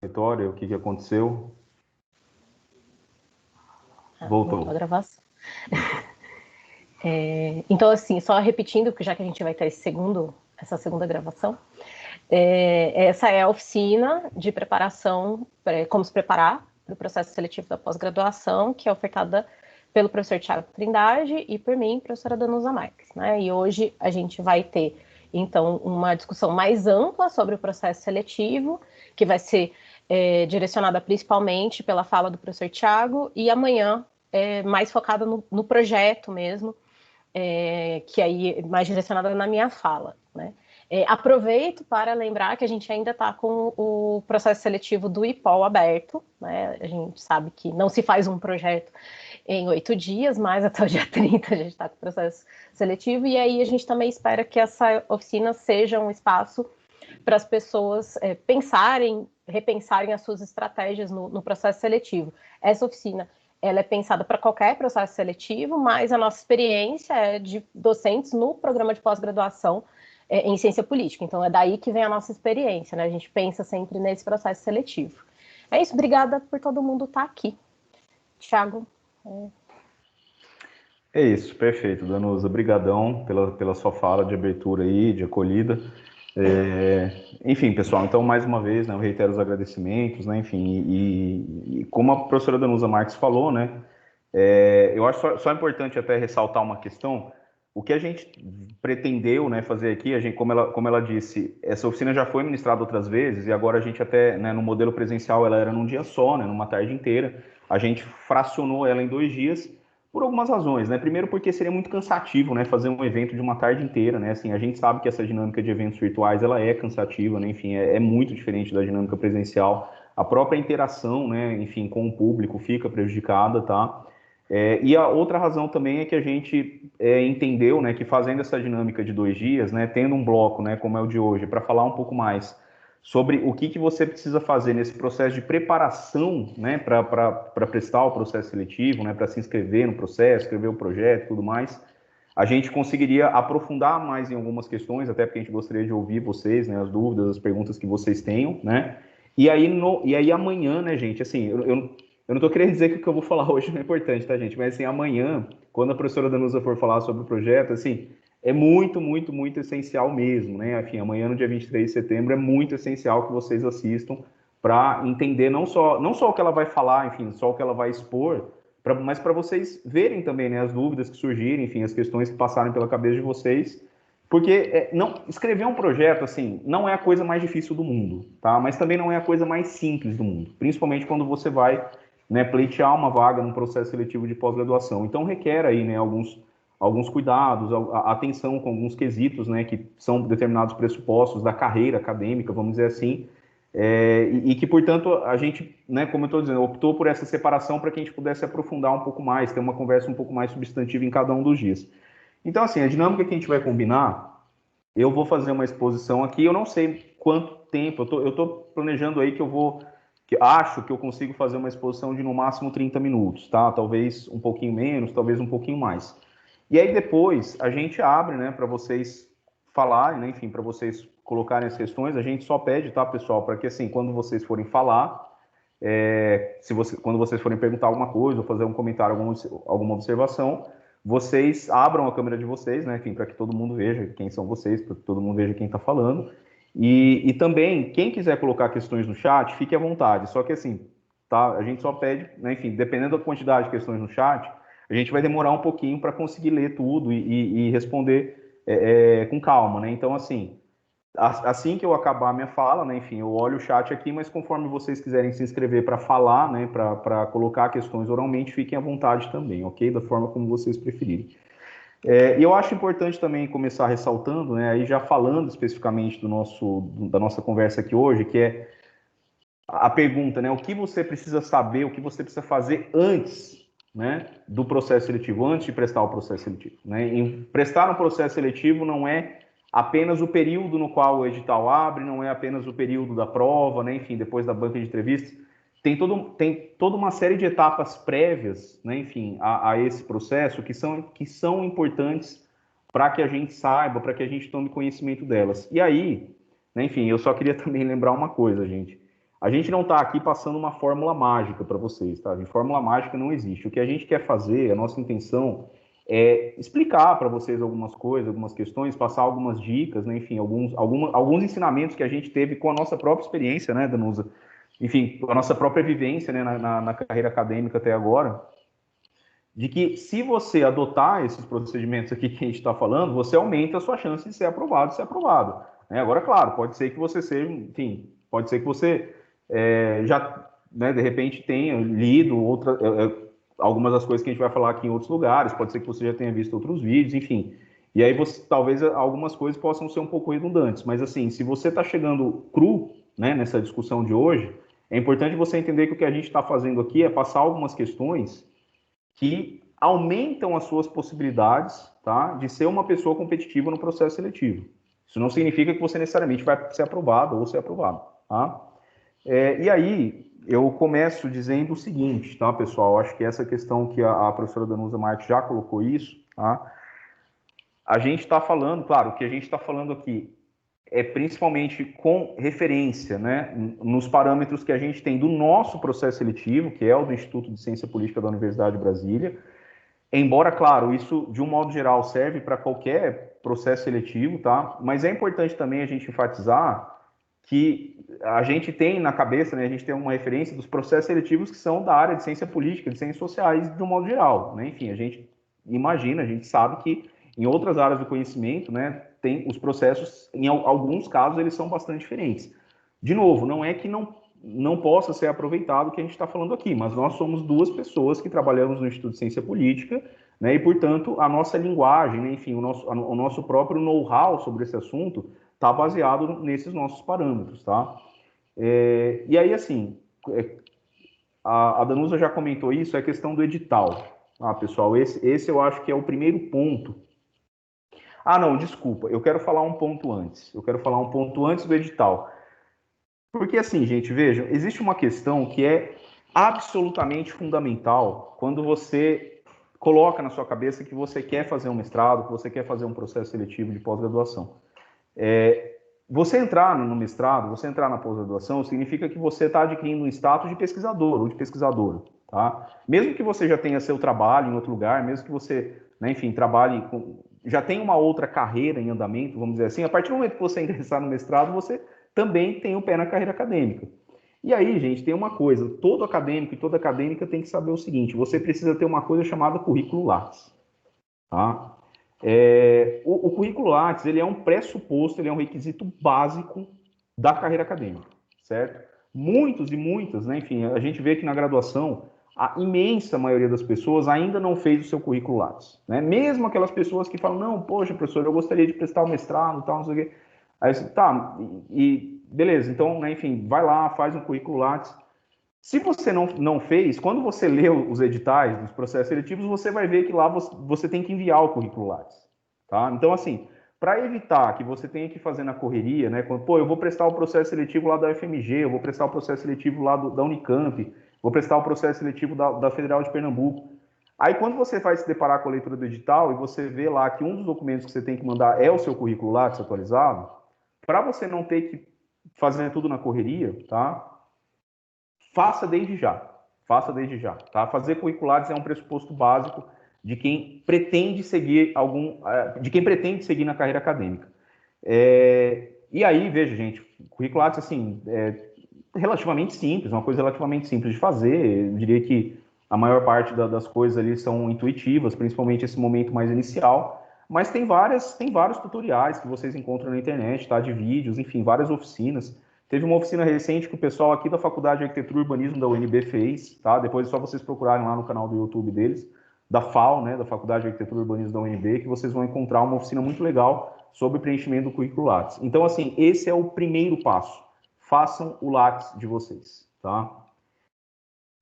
Vitória, o que aconteceu? Voltou a Voltou. gravação. Então, assim, só repetindo, porque já que a gente vai ter essa segunda gravação, essa é a oficina de preparação, como se preparar para o processo seletivo da pós-graduação, que é ofertada pelo professor Tiago Trindade e por mim, professora Danusa Marques, né? E hoje a gente vai ter, então, uma discussão mais ampla sobre o processo seletivo, que vai ser direcionada principalmente pela fala do professor Tiago, e amanhã mais focada no projeto mesmo, que aí é mais direcionada na minha fala, né? Aproveito para lembrar que a gente ainda está com o processo seletivo do IPOL aberto, né? A gente sabe que não se faz um projeto em 8 dias, mas até o dia 30 a gente está com o processo seletivo, e aí a gente também espera que essa oficina seja um espaço para as pessoas repensarem as suas estratégias no processo seletivo. Essa oficina ela é pensada para qualquer processo seletivo, mas a nossa experiência é de docentes no programa de pós-graduação em ciência política. Então, é daí que vem a nossa experiência, né? A gente pensa sempre nesse processo seletivo. É isso, obrigada por todo mundo estar aqui. Tiago. É isso, perfeito, Danusa. Obrigadão pela sua fala de abertura aí, de acolhida. Enfim, pessoal, então, mais uma vez, né, eu reitero os agradecimentos, né, enfim, e como a professora Danusa Marques falou, né, eu acho só importante até ressaltar uma questão. O que a gente pretendeu, né, fazer aqui, como ela disse, essa oficina já foi ministrada outras vezes, e agora a gente até, né, no modelo presencial, ela era num dia só, né, numa tarde inteira. A gente fracionou ela em 2 dias, por algumas razões, né? Primeiro porque seria muito cansativo, né, fazer um evento de uma tarde inteira, né? Assim, a gente sabe que essa dinâmica de eventos virtuais, ela é cansativa, né? Enfim, é muito diferente da dinâmica presencial. A própria interação, né, enfim, com o público fica prejudicada, tá? E a outra razão também é que a gente entendeu, né, que fazendo essa dinâmica de 2 dias, né, tendo um bloco, né, como é o de hoje, para falar um pouco mais sobre o que você precisa fazer nesse processo de preparação, né, para prestar o processo seletivo, né, para se inscrever no processo, escrever o projeto e tudo mais, a gente conseguiria aprofundar mais em algumas questões, até porque a gente gostaria de ouvir vocês, né, as dúvidas, as perguntas que vocês tenham, né, e aí amanhã, né, gente, assim, eu não tô querendo dizer que o que eu vou falar hoje não é importante, tá, gente, mas assim, amanhã, quando a professora Danusa for falar sobre o projeto, assim, é muito, muito, muito essencial mesmo, né? Enfim, amanhã, no dia 23 de setembro, é muito essencial que vocês assistam para entender não só o que ela vai falar, enfim, só o que ela vai expor, mas para vocês verem também, né, as dúvidas que surgirem, enfim, as questões que passarem pela cabeça de vocês, porque não escrever um projeto, assim, não é a coisa mais difícil do mundo, tá? Mas também não é a coisa mais simples do mundo, principalmente quando você vai, né, pleitear uma vaga num processo seletivo de pós-graduação. Então requer aí, né, alguns cuidados, a atenção com alguns quesitos, né, que são determinados pressupostos da carreira acadêmica, vamos dizer assim, e que, portanto, a gente, né, como eu estou dizendo, optou por essa separação para que a gente pudesse aprofundar um pouco mais, ter uma conversa um pouco mais substantiva em cada um dos dias. Então, assim, a dinâmica que a gente vai combinar, eu vou fazer uma exposição aqui, eu não sei quanto tempo, eu tô planejando aí que acho que eu consigo fazer uma exposição de no máximo 30 minutos, tá? Talvez um pouquinho menos, talvez um pouquinho mais. E aí depois a gente abre, né, para vocês falarem, né, enfim, para vocês colocarem as questões. A gente só pede, tá, pessoal, para que assim, quando vocês forem falar, quando vocês forem perguntar alguma coisa ou fazer um comentário, alguma observação, vocês abram a câmera de vocês, né, enfim, para que todo mundo veja quem são vocês, para que todo mundo veja quem está falando. E também, quem quiser colocar questões no chat, fique à vontade. Só que assim, tá, a gente só pede, né, enfim, dependendo da quantidade de questões no chat, a gente vai demorar um pouquinho para conseguir ler tudo e responder com calma, né? Então, assim que eu acabar a minha fala, né, enfim, eu olho o chat aqui, mas conforme vocês quiserem se inscrever para falar, né, para colocar questões oralmente, fiquem à vontade também, ok? Da forma como vocês preferirem. E eu acho importante também começar ressaltando, né, aí já falando especificamente da nossa conversa aqui hoje, que é a pergunta, né, o que você precisa saber, o que você precisa fazer antes, né, do processo seletivo, antes de prestar o processo seletivo, né? Em prestar um processo seletivo não é apenas o período no qual o edital abre, não é apenas o período da prova, né, enfim, depois da banca de entrevistas, tem toda uma série de etapas prévias, né, enfim, a esse processo que são importantes para que a gente saiba, para que a gente tome conhecimento delas. E aí, né, enfim, eu só queria também lembrar uma coisa, gente. a gente não está aqui passando uma fórmula mágica para vocês, tá? Fórmula mágica não existe. O que a gente quer fazer, a nossa intenção é explicar para vocês algumas coisas, algumas questões, passar algumas dicas, né? Enfim, alguns ensinamentos que a gente teve com a nossa própria experiência, né, Danusa? Enfim, com a nossa própria vivência, né, na carreira acadêmica até agora, de que se você adotar esses procedimentos aqui que a gente está falando, você aumenta a sua chance de ser aprovado, né? Agora, claro, pode ser que você seja, enfim, pode ser que você já, né, de repente tenha lido algumas das coisas que a gente vai falar aqui em outros lugares, pode ser que você já tenha visto outros vídeos, enfim. E aí talvez algumas coisas possam ser um pouco redundantes, mas assim, se você está chegando cru, né, nessa discussão de hoje, é importante você entender que o que a gente está fazendo aqui é passar algumas questões que aumentam as suas possibilidades, tá, de ser uma pessoa competitiva no processo seletivo. Isso não significa que você necessariamente vai ser aprovado ou ser aprovado, tá? E aí, eu começo dizendo o seguinte, tá, pessoal? Acho que essa questão que a professora Danusa Marques já colocou isso, tá? A gente está falando, claro, o que a gente está falando aqui é principalmente com referência, né, nos parâmetros que a gente tem do nosso processo seletivo, que é o do Instituto de Ciência Política da Universidade de Brasília. Embora, claro, isso, de um modo geral, serve para qualquer processo seletivo, tá? Mas é importante também a gente enfatizar que a gente tem na cabeça, né, a gente tem uma referência dos processos seletivos que são da área de ciência política, de ciências sociais, de um modo geral, né? Enfim, a gente imagina, a gente sabe que em outras áreas do conhecimento, né, tem os processos, em alguns casos, eles são bastante diferentes. De novo, não é que não possa ser aproveitado o que a gente está falando aqui, mas nós somos duas pessoas que trabalhamos no Instituto de Ciência Política, né, e, portanto, a nossa linguagem, né, enfim, o nosso próprio know-how sobre esse assunto está baseado nesses nossos parâmetros, tá? E aí, assim, a Danusa já comentou isso, é a questão do edital. Pessoal, esse eu acho que é o primeiro ponto. Não, desculpa, eu quero falar um ponto antes. Eu quero falar um ponto antes do edital. Porque assim, gente, vejam, existe uma questão que é absolutamente fundamental quando você coloca na sua cabeça que você quer fazer um mestrado, que você quer fazer um processo seletivo de pós-graduação. Você entrar no mestrado, você entrar na pós-graduação, significa que você está adquirindo um status de pesquisador ou de pesquisadora, tá? Mesmo que você já tenha seu trabalho em outro lugar, mesmo que você, né, enfim, já tenha uma outra carreira em andamento, vamos dizer assim, a partir do momento que você ingressar no mestrado, você também tem o pé na carreira acadêmica. E aí, gente, tem uma coisa, todo acadêmico e toda acadêmica tem que saber o seguinte, você precisa ter uma coisa chamada currículo Lattes, tá? O currículo Lattes, ele é um pressuposto, ele é um requisito básico da carreira acadêmica, certo? Muitos e muitas, né, enfim, a gente vê que na graduação, a imensa maioria das pessoas ainda não fez o seu currículo Lattes, né? Mesmo aquelas pessoas que falam, não, poxa, professor, eu gostaria de prestar o mestrado, tal, não sei o quê. Aí você, tá, e beleza, então, né, enfim, vai lá, faz um currículo Lattes. Se você não fez, quando você lê os editais dos processos seletivos, você vai ver que lá você tem que enviar o currículo Lattes, tá? Então, assim, para evitar que você tenha que fazer na correria, né? Quando, eu vou prestar o processo seletivo lá da UFMG, eu vou prestar o processo seletivo lá da Unicamp, vou prestar o processo seletivo da Federal de Pernambuco. Aí, quando você vai se deparar com a leitura do edital e você vê lá que um dos documentos que você tem que mandar é o seu currículo Lattes atualizado, para você não ter que fazer tudo na correria, tá? Faça desde já, tá? Fazer curriculares é um pressuposto básico de quem pretende seguir na carreira acadêmica. E aí, veja, gente, curriculares, assim, relativamente simples, uma coisa relativamente simples de fazer. Eu diria que a maior parte das coisas ali são intuitivas, principalmente esse momento mais inicial, mas tem vários tutoriais que vocês encontram na internet, tá? De vídeos, enfim, várias oficinas. Teve uma oficina recente que o pessoal aqui da Faculdade de Arquitetura e Urbanismo da UNB fez, tá? Depois é só vocês procurarem lá no canal do YouTube deles, da FAU, né, da Faculdade de Arquitetura e Urbanismo da UNB, que vocês vão encontrar uma oficina muito legal sobre preenchimento do currículo Lattes. Então, assim, esse é o primeiro passo. Façam o Lattes de vocês, tá?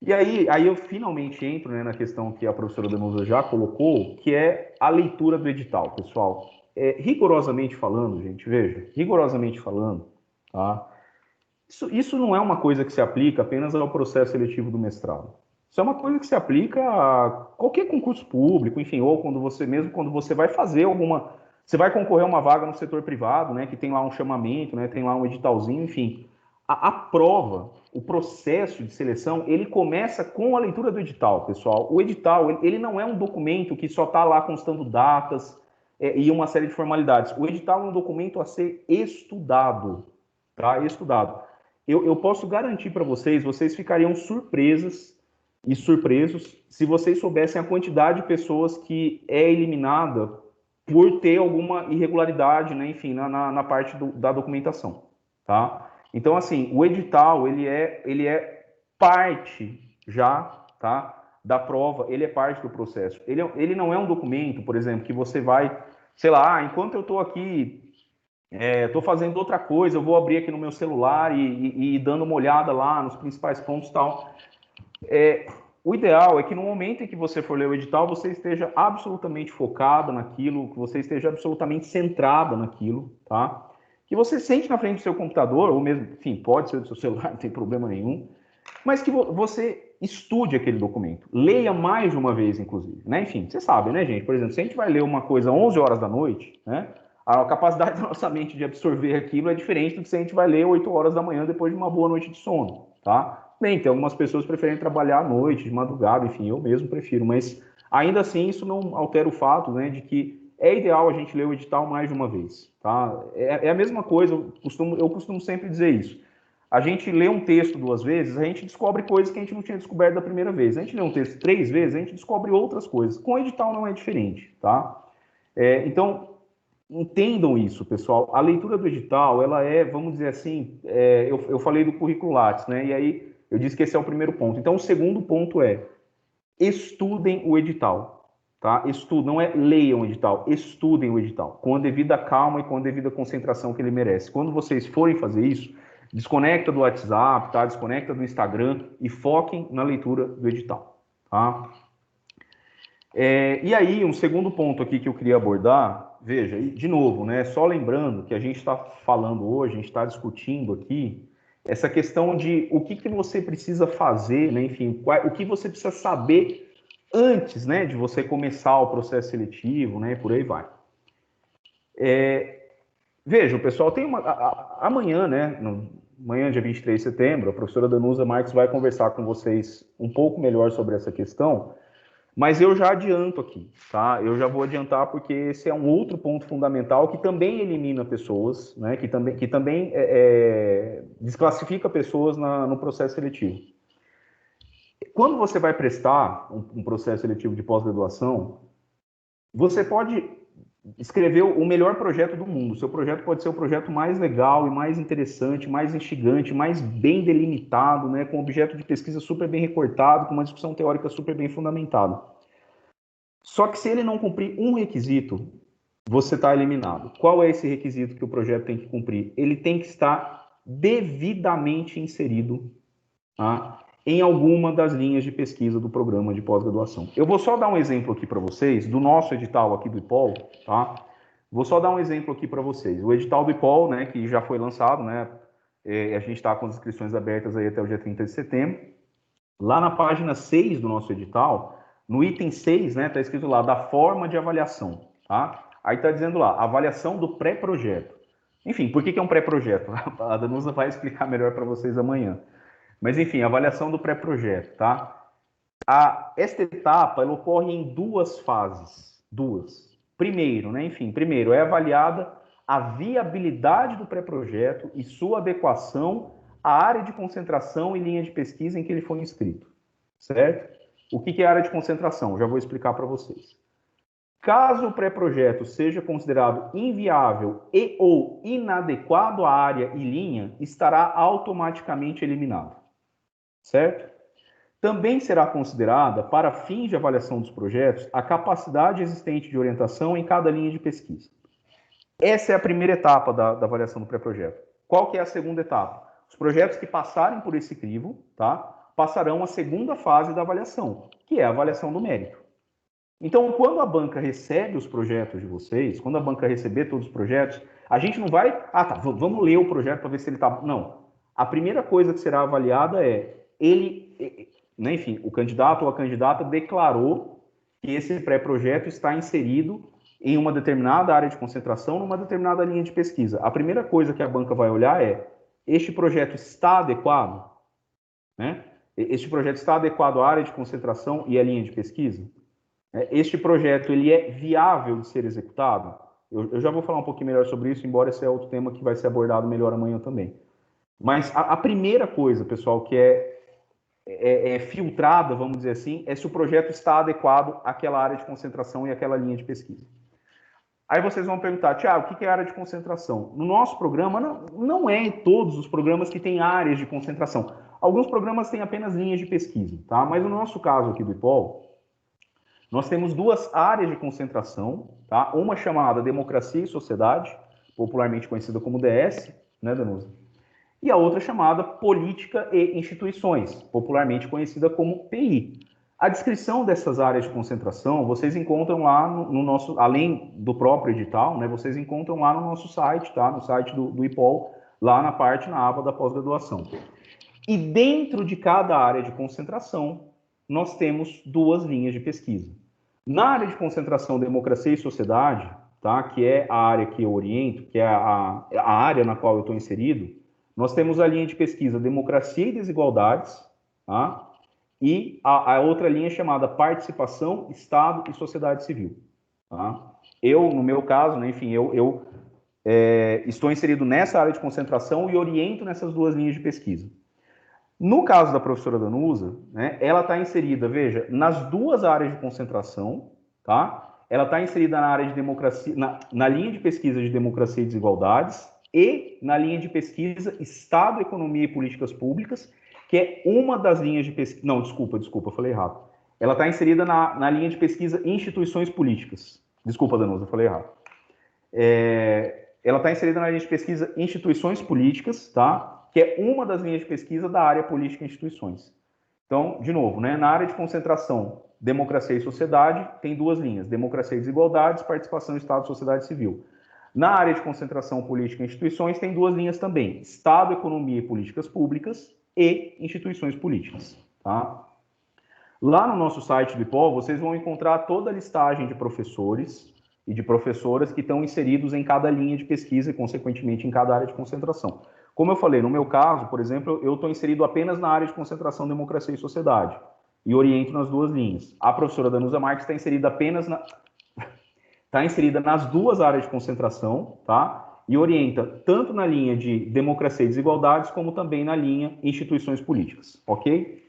E aí eu finalmente entro, né, na questão que a professora Danusa já colocou, que é a leitura do edital, pessoal. Rigorosamente falando, gente, veja, rigorosamente falando, tá? Isso não é uma coisa que se aplica apenas ao processo seletivo do mestrado. Isso é uma coisa que se aplica a qualquer concurso público, enfim, ou quando você vai fazer você vai concorrer a uma vaga no setor privado, né, que tem lá um chamamento, né, tem lá um editalzinho, enfim. a prova, o processo de seleção, ele começa com a leitura do edital, pessoal. O edital, ele não é um documento que só está lá constando datas e uma série de formalidades. O edital é um documento a ser estudado, tá? Estudado. Eu posso garantir para vocês, vocês ficariam surpresas e surpresos se vocês soubessem a quantidade de pessoas que é eliminada por ter alguma irregularidade, né, enfim, na parte da documentação, tá? Então, assim, o edital, ele é parte já, tá, da prova, ele é parte do processo. Ele não é um documento, por exemplo, que você vai, sei lá, enquanto eu estou aqui, estou fazendo outra coisa, eu vou abrir aqui no meu celular e dando uma olhada lá nos principais pontos e tal. O ideal é que no momento em que você for ler o edital, você esteja absolutamente focado naquilo, que você esteja absolutamente centrado naquilo, tá? Que você sente na frente do seu computador, ou mesmo, enfim, pode ser do seu celular, não tem problema nenhum, mas que você estude aquele documento, leia mais de uma vez, inclusive, né? Enfim, você sabe, né, gente? Por exemplo, se a gente vai ler uma coisa às 11 horas da noite, né? A capacidade da nossa mente de absorver aquilo é diferente do que se a gente vai ler 8 horas da manhã depois de uma boa noite de sono, tá? Bem, tem algumas pessoas que preferem trabalhar à noite, de madrugada, enfim, eu mesmo prefiro, mas ainda assim isso não altera o fato, né, de que é ideal a gente ler o edital mais de uma vez, tá? É a mesma coisa, eu costumo sempre dizer isso. A gente lê um texto 2 vezes, a gente descobre coisas que a gente não tinha descoberto da primeira vez. A gente lê um texto 3 vezes, a gente descobre outras coisas. Com o edital não é diferente, tá? Então, entendam isso, pessoal. A leitura do edital, ela vamos dizer assim, eu falei do currículo Lattes, né? E aí eu disse que esse é o primeiro ponto. Então, o segundo ponto estudem o edital, tá? Não é leiam o edital, estudem o edital, com a devida calma e com a devida concentração que ele merece. Quando vocês forem fazer isso, desconecta do WhatsApp, tá? Desconecta do Instagram e foquem na leitura do edital, tá? E aí, um segundo ponto aqui que eu queria abordar, veja, de novo, né? Só lembrando que a gente está falando hoje, a gente está discutindo aqui essa questão de o que você precisa fazer, né? Enfim, o que você precisa saber antes, né, de você começar o processo seletivo, né? E por aí vai. Veja, pessoal, tem amanhã, né? Amanhã, dia 23 de setembro, a professora Danusa Marques vai conversar com vocês um pouco melhor sobre essa questão. Mas eu já adianto aqui, tá? Eu já vou adiantar porque esse é um outro ponto fundamental que também elimina pessoas, né? Que também desclassifica pessoas no processo seletivo. Quando você vai prestar um processo seletivo de pós-graduação, você pode escrever o melhor projeto do mundo. O seu projeto pode ser o projeto mais legal e mais interessante, mais instigante, mais bem delimitado, né, com objeto de pesquisa super bem recortado, com uma discussão teórica super bem fundamentada. Só que se ele não cumprir um requisito, você está eliminado. Qual é esse requisito que o projeto tem que cumprir? Ele tem que estar devidamente inserido, tá, em alguma das linhas de pesquisa do programa de pós-graduação. Eu vou só dar um exemplo aqui para vocês, do nosso edital aqui do IPOL, tá? Vou só dar um exemplo aqui para vocês. O edital do IPOL, né, que já foi lançado, né, a gente está com as inscrições abertas aí até o dia 30 de setembro. Lá na página 6 do nosso edital, no item 6, né, está escrito lá, da forma de avaliação, tá? Aí está dizendo lá, avaliação do pré-projeto. Enfim, por que é um pré-projeto? A Danusa vai explicar melhor para vocês amanhã. Mas, enfim, avaliação do pré-projeto, tá? Esta etapa, ela ocorre em 2 fases. Primeiro, né? Enfim, primeiro é avaliada a viabilidade do pré-projeto e sua adequação à área de concentração e linha de pesquisa em que ele foi inscrito, certo? O que é área de concentração? Já vou explicar para vocês. Caso o pré-projeto seja considerado inviável e ou inadequado à área e linha, estará automaticamente eliminado, certo? Também será considerada, para fins de avaliação dos projetos, a capacidade existente de orientação em cada linha de pesquisa. Essa é a primeira etapa da avaliação do pré-projeto. Qual que é a segunda etapa? Os projetos que passarem por esse crivo, tá, passarão à segunda fase da avaliação, que é a avaliação do mérito. Então, quando a banca recebe os projetos de vocês, quando a banca receber todos os projetos, a gente não vai, vamos ler o projeto para ver se ele está... Não. A primeira coisa que será avaliada né, enfim, o candidato ou a candidata declarou que esse pré-projeto está inserido em uma determinada área de concentração, numa determinada linha de pesquisa. A primeira coisa que a banca vai olhar este projeto está adequado, né? Este projeto está adequado à área de concentração e à linha de pesquisa? Este projeto, ele é viável de ser executado? Eu já vou falar um pouquinho melhor sobre isso, embora esse é outro tema que vai ser abordado melhor amanhã também. Mas a primeira coisa, pessoal, que é filtrada, vamos dizer assim, é se o projeto está adequado àquela área de concentração e àquela linha de pesquisa. Aí vocês vão perguntar, Tiago, o que é área de concentração? No nosso programa, não é em todos os programas que tem áreas de concentração. Alguns programas têm apenas linhas de pesquisa, tá? Mas no nosso caso aqui do IPOL, nós temos duas áreas de concentração, tá? Uma chamada Democracia e Sociedade, popularmente conhecida como DS, né, Danusa? E a outra chamada Política e Instituições, popularmente conhecida como PI. A descrição dessas áreas de concentração, vocês encontram lá no nosso, além do próprio edital, né, vocês encontram lá no nosso site, tá? No site do IPOL, lá na parte, na aba da pós-graduação. E dentro de cada área de concentração, nós temos duas linhas de pesquisa. Na área de concentração Democracia e Sociedade, tá? Que é a área que eu oriento, que é a área na qual eu estou inserido, nós temos a linha de pesquisa Democracia e Desigualdades, tá? E a outra linha chamada Participação, Estado e Sociedade Civil. Tá? Eu, no meu caso, né, enfim, eu estou inserido nessa área de concentração e oriento nessas duas linhas de pesquisa. No caso da professora Danusa, né, ela está inserida, veja, nas duas áreas de concentração, tá? Ela está inserida na área de democracia, na linha de pesquisa de Democracia e Desigualdades e na linha de pesquisa Estado, Economia e Políticas Públicas, que é uma das linhas de pesquisa... Não, desculpa, falei errado. Ela está inserida na linha de pesquisa Instituições Políticas. Desculpa, Danusa, falei errado. Ela está inserida na linha de pesquisa Instituições Políticas, tá? Que é uma das linhas de pesquisa da área Política e Instituições. Então, de novo, né, na área de concentração Democracia e Sociedade, tem duas linhas, Democracia e Desigualdades, Participação, Estado e Sociedade Civil. Na área de concentração Política e Instituições, tem duas linhas também, Estado, Economia e Políticas Públicas e Instituições Políticas. Tá? Lá no nosso site do IPOL, vocês vão encontrar toda a listagem de professores e de professoras que estão inseridos em cada linha de pesquisa e, consequentemente, em cada área de concentração. Como eu falei, no meu caso, por exemplo, eu estou inserido apenas na área de concentração Democracia e Sociedade e oriento nas duas linhas. A professora Danusa Marques está inserida apenas está inserida nas duas áreas de concentração, tá? E orienta tanto na linha de Democracia e Desigualdades, como também na linha Instituições Políticas, ok?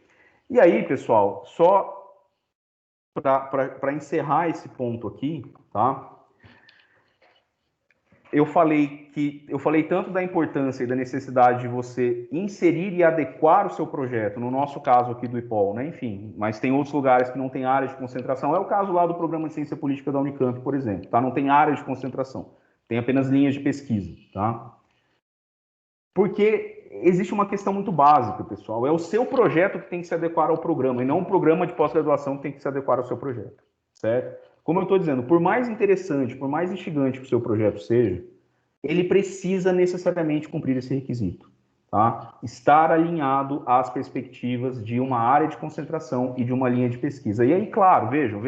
E aí, pessoal, só para encerrar esse ponto aqui, tá? Eu falei tanto da importância e da necessidade de você inserir e adequar o seu projeto, no nosso caso aqui do IPOL, né? Enfim, mas tem outros lugares que não tem área de concentração. É o caso lá do Programa de Ciência Política da Unicamp, por exemplo, tá? Não tem área de concentração, tem apenas linhas de pesquisa, tá? Porque existe uma questão muito básica, pessoal, é o seu projeto que tem que se adequar ao programa, e não um programa de pós-graduação que tem que se adequar ao seu projeto, certo? Como eu estou dizendo, por mais interessante, por mais instigante que o seu projeto seja, ele precisa necessariamente cumprir esse requisito, tá? Estar alinhado às perspectivas de uma área de concentração e de uma linha de pesquisa. E aí, claro, vejam,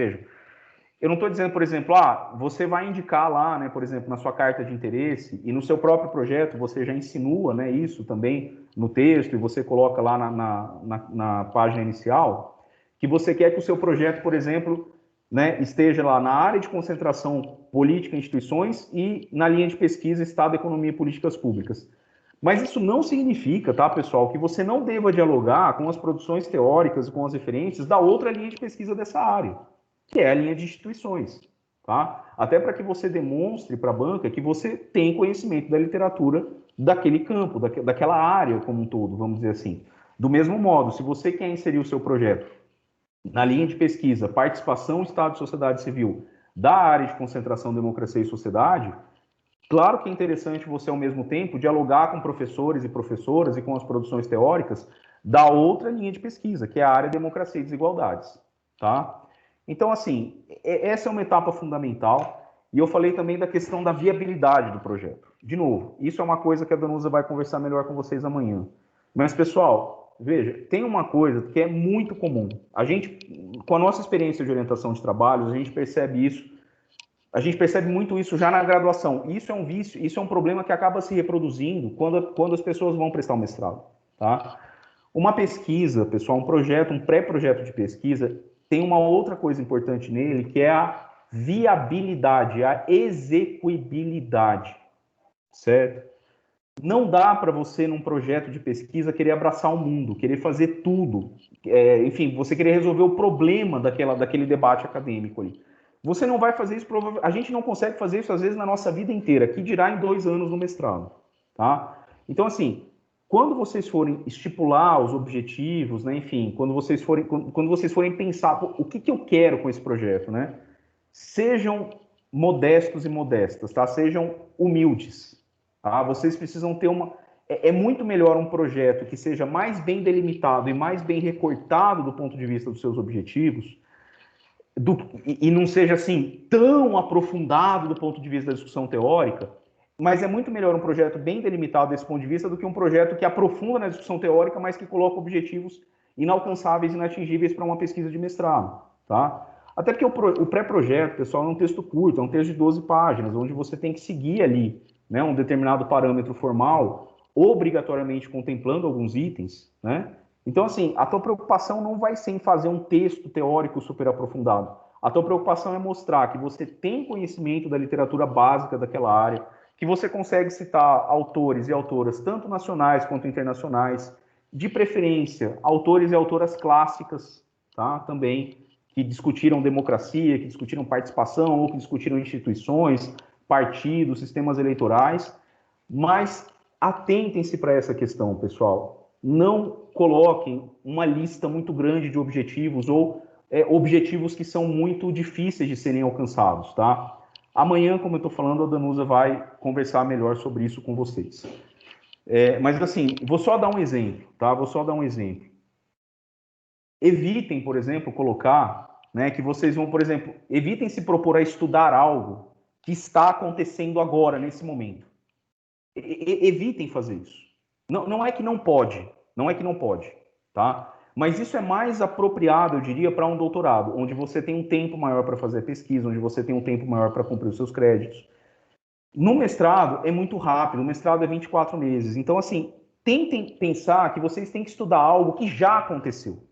eu não estou dizendo, por exemplo, você vai indicar lá, né, por exemplo, na sua carta de interesse e no seu próprio projeto você já insinua, né, isso também no texto e você coloca lá na página inicial, que você quer que o seu projeto, por exemplo, né, esteja lá na área de concentração política e instituições e na linha de pesquisa Estado, Economia e Políticas Públicas. Mas isso não significa, tá, pessoal, que você não deva dialogar com as produções teóricas e com as referências da outra linha de pesquisa dessa área, que é a linha de instituições, tá? Até para que você demonstre para a banca que você tem conhecimento da literatura daquele campo, daquela área como um todo, vamos dizer assim. Do mesmo modo, se você quer inserir o seu projeto na linha de pesquisa Participação, Estado e Sociedade Civil da área de concentração Democracia e Sociedade, claro que é interessante você, ao mesmo tempo, dialogar com professores e professoras e com as produções teóricas da outra linha de pesquisa, que é a área Democracia e Desigualdades, tá? Então, assim, essa é uma etapa fundamental, e eu falei também da questão da viabilidade do projeto. De novo, isso é uma coisa que a Danusa vai conversar melhor com vocês amanhã. Mas, pessoal, veja, tem uma coisa que é muito comum. A gente, com a nossa experiência de orientação de trabalhos, a gente percebe isso A gente percebe muito isso já na graduação. Isso é um vício, isso é um problema que acaba se reproduzindo quando as pessoas vão prestar o mestrado, tá? Uma pesquisa, pessoal, um projeto, um pré-projeto de pesquisa, tem uma outra coisa importante nele, que é a viabilidade, a execuibilidade, certo? Não dá para você, num projeto de pesquisa, querer abraçar o mundo, querer fazer tudo. Enfim, você querer resolver o problema daquele debate acadêmico ali. Você não vai fazer isso, a gente não consegue fazer isso, às vezes, na nossa vida inteira, que dirá em 2 anos no mestrado. Tá? Então, assim, quando vocês forem estipular os objetivos, né, enfim, quando vocês forem pensar o que eu quero com esse projeto, né, sejam modestos e modestas, tá? Sejam humildes. Tá? Vocês precisam ter uma... É muito melhor um projeto que seja mais bem delimitado e mais bem recortado do ponto de vista dos seus objetivos, e não seja assim tão aprofundado do ponto de vista da discussão teórica, mas é muito melhor um projeto bem delimitado desse ponto de vista do que um projeto que aprofunda na discussão teórica, mas que coloca objetivos inalcançáveis e inatingíveis para uma pesquisa de mestrado. Tá? Até porque o pré-projeto, pessoal, é um texto curto, é um texto de 12 páginas, onde você tem que seguir ali, né, um determinado parâmetro formal, obrigatoriamente contemplando alguns itens, né? Então, assim, a tua preocupação não vai ser em fazer um texto teórico super aprofundado. A tua preocupação é mostrar que você tem conhecimento da literatura básica daquela área, que você consegue citar autores e autoras, tanto nacionais quanto internacionais, de preferência, autores e autoras clássicas, tá? Também, que discutiram democracia, que discutiram participação, ou que discutiram instituições, partidos, sistemas eleitorais, mas atentem-se para essa questão, pessoal. Não coloquem uma lista muito grande de objetivos ou objetivos que são muito difíceis de serem alcançados, tá? Amanhã, como eu estou falando, a Danusa vai conversar melhor sobre isso com vocês. Mas, assim, vou só dar um exemplo, tá? Vou só dar um exemplo. Evitem, por exemplo, colocar, né, que vocês vão, por exemplo, evitem se propor a estudar algo que está acontecendo agora, nesse momento. Evitem fazer isso. Não é que não pode, não é que não pode, tá? Mas isso é mais apropriado, eu diria, para um doutorado, onde você tem um tempo maior para fazer a pesquisa, onde você tem um tempo maior para cumprir os seus créditos. No mestrado é muito rápido, o mestrado é 24 meses. Então, assim, tentem pensar que vocês têm que estudar algo que já aconteceu,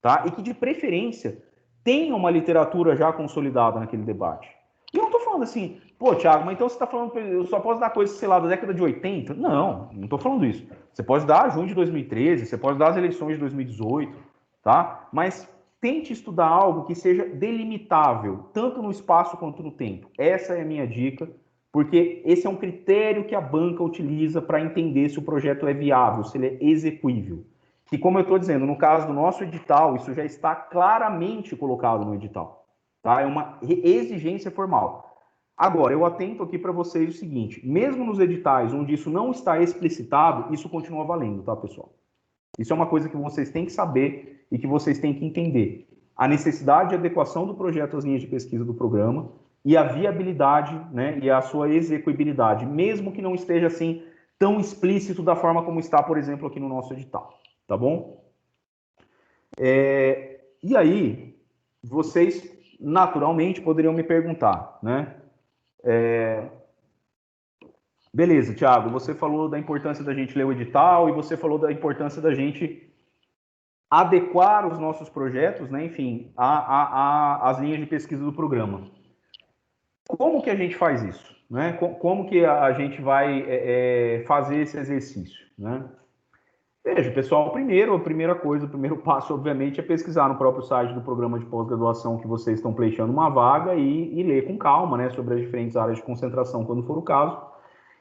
tá? E que, de preferência, tenha uma literatura já consolidada naquele debate. E eu não estou falando assim, pô, Thiago, mas então você está falando, eu só posso dar coisa, sei lá, da década de 80? Não estou falando isso. Você pode dar junho de 2013, você pode dar as eleições de 2018, tá? Mas tente estudar algo que seja delimitável, tanto no espaço quanto no tempo. Essa é a minha dica, porque esse é um critério que a banca utiliza para entender se o projeto é viável, se ele é execuível. Que, como eu estou dizendo, no caso do nosso edital, isso já está claramente colocado no edital. Tá? É uma exigência formal. Agora, eu atento aqui para vocês o seguinte, mesmo nos editais onde isso não está explicitado, isso continua valendo, tá, pessoal? Isso é uma coisa que vocês têm que saber e que vocês têm que entender. A necessidade de adequação do projeto às linhas de pesquisa do programa e a viabilidade, né, e a sua execuibilidade, mesmo que não esteja assim tão explícito da forma como está, por exemplo, aqui no nosso edital. Tá bom? E aí, vocês naturalmente poderiam me perguntar, né? Beleza, Thiago, você falou da importância da gente ler o edital e você falou da importância da gente adequar os nossos projetos, né? Enfim, às linhas de pesquisa do programa. Como que a gente faz isso? Né? Como que a gente vai fazer esse exercício? Né? Veja, pessoal, a primeira coisa, o primeiro passo, obviamente, é pesquisar no próprio site do programa de pós-graduação que vocês estão pleiteando uma vaga e ler com calma, né, sobre as diferentes áreas de concentração, quando for o caso,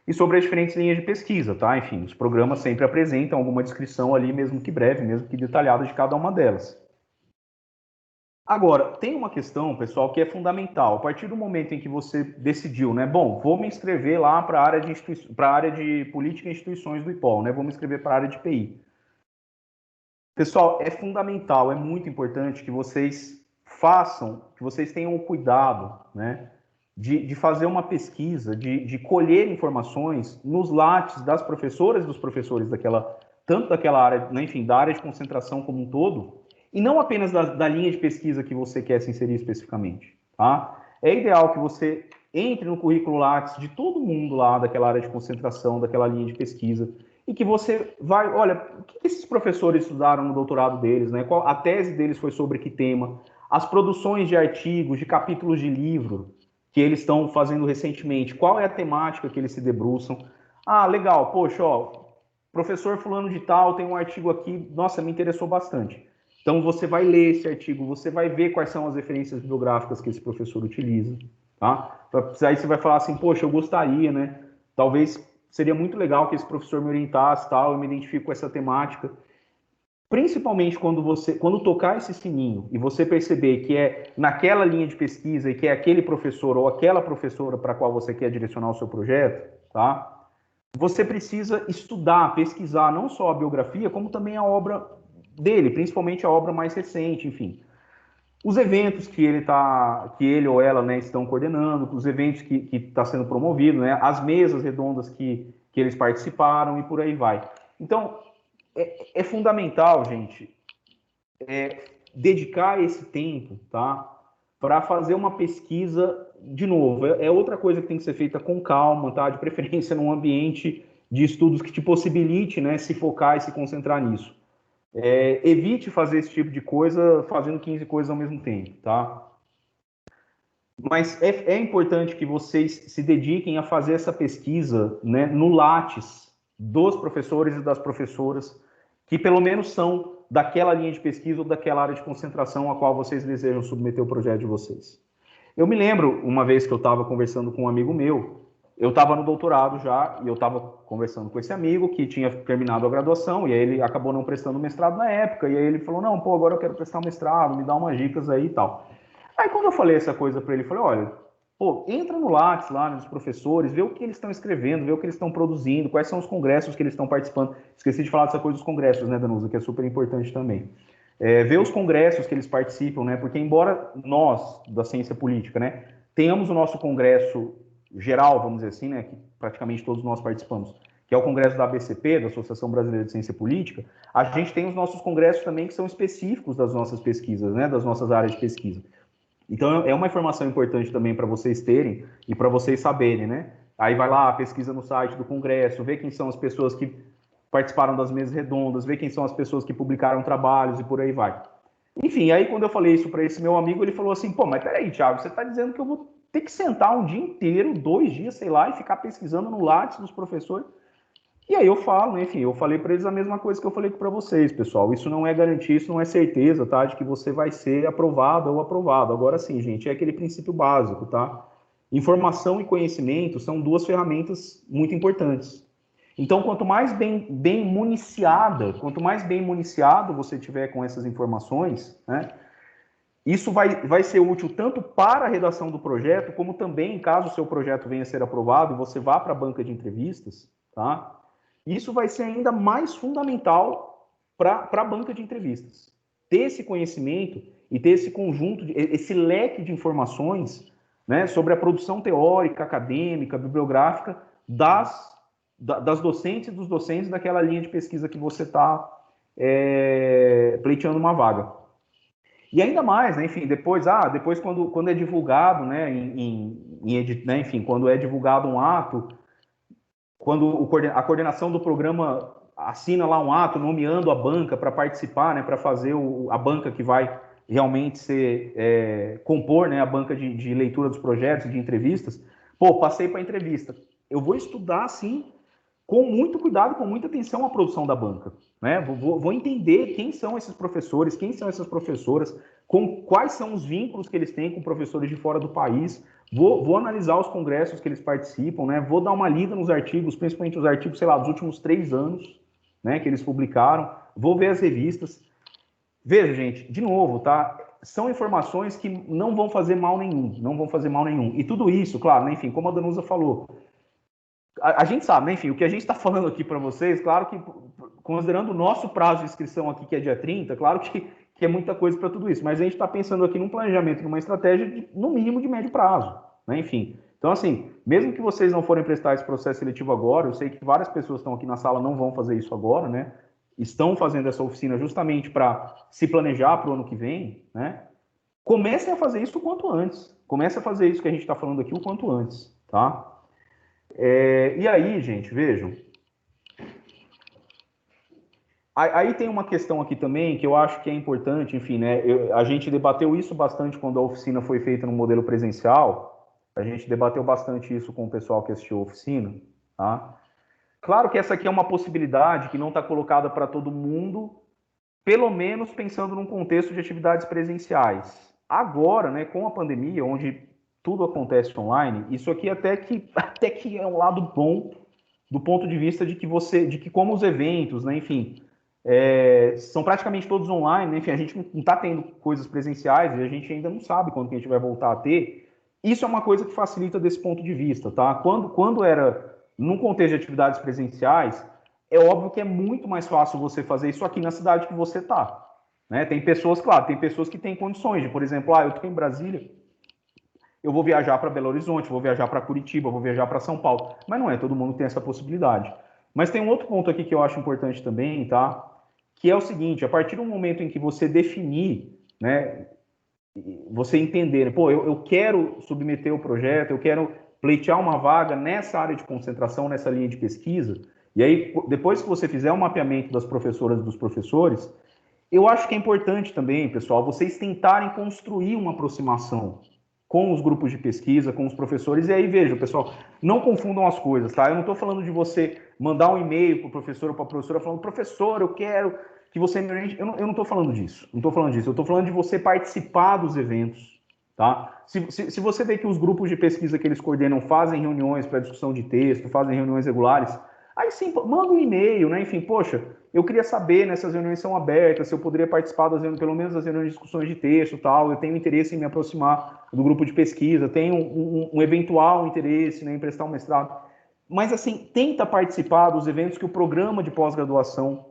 e sobre as diferentes linhas de pesquisa, tá? Enfim, os programas sempre apresentam alguma descrição ali, mesmo que breve, mesmo que detalhada de cada uma delas. Agora, tem uma questão, pessoal, que é fundamental. A partir do momento em que você decidiu, né? Bom, vou me inscrever lá para a área de política e instituições do IPOL, né? Vou me inscrever para a área de PI. Pessoal, é fundamental, é muito importante que vocês façam, que vocês tenham o cuidado, né? De fazer uma pesquisa, de colher informações nos lates das professoras e dos professores tanto daquela área, né, enfim, da área de concentração como um todo, e não apenas da linha de pesquisa que você quer se inserir especificamente, tá? É ideal que você entre no currículo Lattes de todo mundo lá daquela área de concentração, daquela linha de pesquisa, e que você vai, olha, o que esses professores estudaram no doutorado deles, né? A tese deles foi sobre que tema? As produções de artigos, de capítulos de livro que eles estão fazendo recentemente, qual é a temática que eles se debruçam? Ah, legal, poxa, ó, professor fulano de tal tem um artigo aqui, nossa, me interessou bastante. Então você vai ler esse artigo, você vai ver quais são as referências bibliográficas que esse professor utiliza, tá? Aí você vai falar assim, poxa, eu gostaria, né? Talvez seria muito legal que esse professor me orientasse, tal, eu me identifico com essa temática. Principalmente quando tocar esse sininho e você perceber que é naquela linha de pesquisa e que é aquele professor ou aquela professora para a qual você quer direcionar o seu projeto, tá? Você precisa estudar, pesquisar não só a biografia, como também a obra dele, principalmente a obra mais recente, enfim. Os eventos que ele ou ela, né, estão coordenando, os eventos que está sendo promovido, né, as mesas redondas que eles participaram e por aí vai. Então, é fundamental, gente, dedicar esse tempo, tá, para fazer uma pesquisa, de novo, é outra coisa que tem que ser feita com calma, tá, de preferência num ambiente de estudos que te possibilite, né, se focar e se concentrar nisso. Evite fazer esse tipo de coisa fazendo 15 coisas ao mesmo tempo, tá? Mas é importante que vocês se dediquem a fazer essa pesquisa, né, no Lattes dos professores e das professoras, que pelo menos são daquela linha de pesquisa ou daquela área de concentração a qual vocês desejam submeter o projeto de vocês. Eu me lembro, uma vez que eu estava conversando com um amigo meu, eu estava no doutorado já, e eu estava conversando com esse amigo que tinha terminado a graduação, e aí ele acabou não prestando mestrado na época, e aí ele falou, não, pô, agora eu quero prestar um mestrado, me dá umas dicas aí e tal. Aí quando eu falei essa coisa para ele, eu falei, olha, pô, entra no Lattes lá, nos professores, vê o que eles estão escrevendo, vê o que eles estão produzindo, quais são os congressos que eles estão participando. Esqueci de falar dessa coisa dos congressos, né, Danusa, que é super importante também. Ver os congressos que eles participam, né, porque embora nós, da ciência política, né, tenhamos o nosso congresso geral, vamos dizer assim, né, que praticamente todos nós participamos, que é o congresso da ABCP, da Associação Brasileira de Ciência Política, a gente tem os nossos congressos também que são específicos das nossas pesquisas, né, das nossas áreas de pesquisa. Então, é uma informação importante também para vocês terem e para vocês saberem, né? Aí vai lá, pesquisa no site do Congresso, vê quem são as pessoas que participaram das mesas redondas, vê quem são as pessoas que publicaram trabalhos e por aí vai. Enfim, aí quando eu falei isso para esse meu amigo, ele falou assim, pô, mas peraí, Thiago, você está dizendo que eu vou ter que sentar um dia inteiro, 2 dias, sei lá, e ficar pesquisando no Lattes dos professores? E aí eu falo, enfim, eu falei para eles a mesma coisa que eu falei para vocês, pessoal. Isso não é garantia, isso não é certeza, tá? De que você vai ser aprovado ou aprovado. Agora sim, gente, é aquele princípio básico, tá? Informação e conhecimento são duas ferramentas muito importantes. Então, quanto mais bem municiado você tiver com essas informações, né? Isso vai ser útil tanto para a redação do projeto, como também, caso o seu projeto venha a ser aprovado e você vá para a banca de entrevistas, tá? Isso vai ser ainda mais fundamental para a banca de entrevistas. Ter esse conhecimento e ter esse conjunto, esse leque de informações, né, sobre a produção teórica, acadêmica, bibliográfica das docentes e dos docentes daquela linha de pesquisa que você está pleiteando uma vaga. E ainda mais, né, enfim, depois quando é divulgado, né, enfim, quando é divulgado um ato, quando a coordenação do programa assina lá um ato nomeando a banca para participar, né, para fazer a banca que vai realmente compor, né, a banca de leitura dos projetos e de entrevistas, pô, passei para a entrevista. Eu vou estudar, sim, com muito cuidado, com muita atenção à produção da banca, né? Vou entender quem são esses professores, quem são essas professoras, quais são os vínculos que eles têm com professores de fora do país, vou analisar os congressos que eles participam, né? Vou dar uma lida nos artigos, principalmente os artigos, sei lá, dos últimos 3 anos, né, que eles publicaram, vou ver as revistas. Veja, gente, de novo, tá? São informações que não vão fazer mal nenhum, não vão fazer mal nenhum. E tudo isso, claro, né, enfim, como a Danusa falou, a gente sabe, né? Enfim, o que a gente está falando aqui para vocês, claro que, considerando o nosso prazo de inscrição aqui, que é dia 30, claro que é muita coisa para tudo isso, mas a gente está pensando aqui num planejamento, numa estratégia, no mínimo, de médio prazo, né? Enfim, então, assim, mesmo que vocês não forem prestar esse processo seletivo agora, eu sei que várias pessoas que estão aqui na sala não vão fazer isso agora, né? Estão fazendo essa oficina justamente para se planejar para o ano que vem, né? Comecem a fazer isso o quanto antes. Comece a fazer isso que a gente está falando aqui o quanto antes, tá? E aí, gente, vejam. Aí tem uma questão aqui também que eu acho que é importante, enfim, né? A gente debateu isso bastante quando a oficina foi feita no modelo presencial. A gente debateu bastante isso com o pessoal que assistiu a oficina, tá? Claro que essa aqui é uma possibilidade que não está colocada para todo mundo, pelo menos pensando num contexto de atividades presenciais. Agora, né, com a pandemia, onde tudo acontece online, isso aqui até que é um lado bom do ponto de vista de que como os eventos, né, enfim, são praticamente todos online, né, enfim, a gente não está tendo coisas presenciais e a gente ainda não sabe quando que a gente vai voltar a ter. Isso é uma coisa que facilita desse ponto de vista, tá? Quando era num contexto de atividades presenciais, é óbvio que é muito mais fácil você fazer isso aqui na cidade que você está, né? Tem pessoas, claro, tem pessoas que têm condições de, por exemplo, eu estou em Brasília, eu vou viajar para Belo Horizonte, vou viajar para Curitiba, vou viajar para São Paulo. Mas não é, todo mundo tem essa possibilidade. Mas tem um outro ponto aqui que eu acho importante também, tá? Que é o seguinte, a partir do momento em que você definir, né, você entender, pô, eu quero submeter o projeto, eu quero pleitear uma vaga nessa área de concentração, nessa linha de pesquisa, e aí, depois que você fizer o mapeamento das professoras e dos professores, eu acho que é importante também, pessoal, vocês tentarem construir uma aproximação com os grupos de pesquisa, com os professores, e aí vejam, pessoal, não confundam as coisas, tá? Eu não estou falando de você mandar um e-mail para o professor ou para a professora falando, professor, eu quero que você me oriente. Eu não estou falando disso, não estou falando disso, eu estou falando de você participar dos eventos, tá? Se você vê que os grupos de pesquisa que eles coordenam fazem reuniões para discussão de texto, fazem reuniões regulares, aí sim, manda um e-mail, né? Enfim, poxa, eu queria saber, né, se as reuniões são abertas, se eu poderia participar pelo menos das reuniões de discussões de texto e tal, eu tenho interesse em me aproximar do grupo de pesquisa, tenho um eventual interesse, né, em prestar um mestrado. Mas, assim, tenta participar dos eventos que o programa de pós-graduação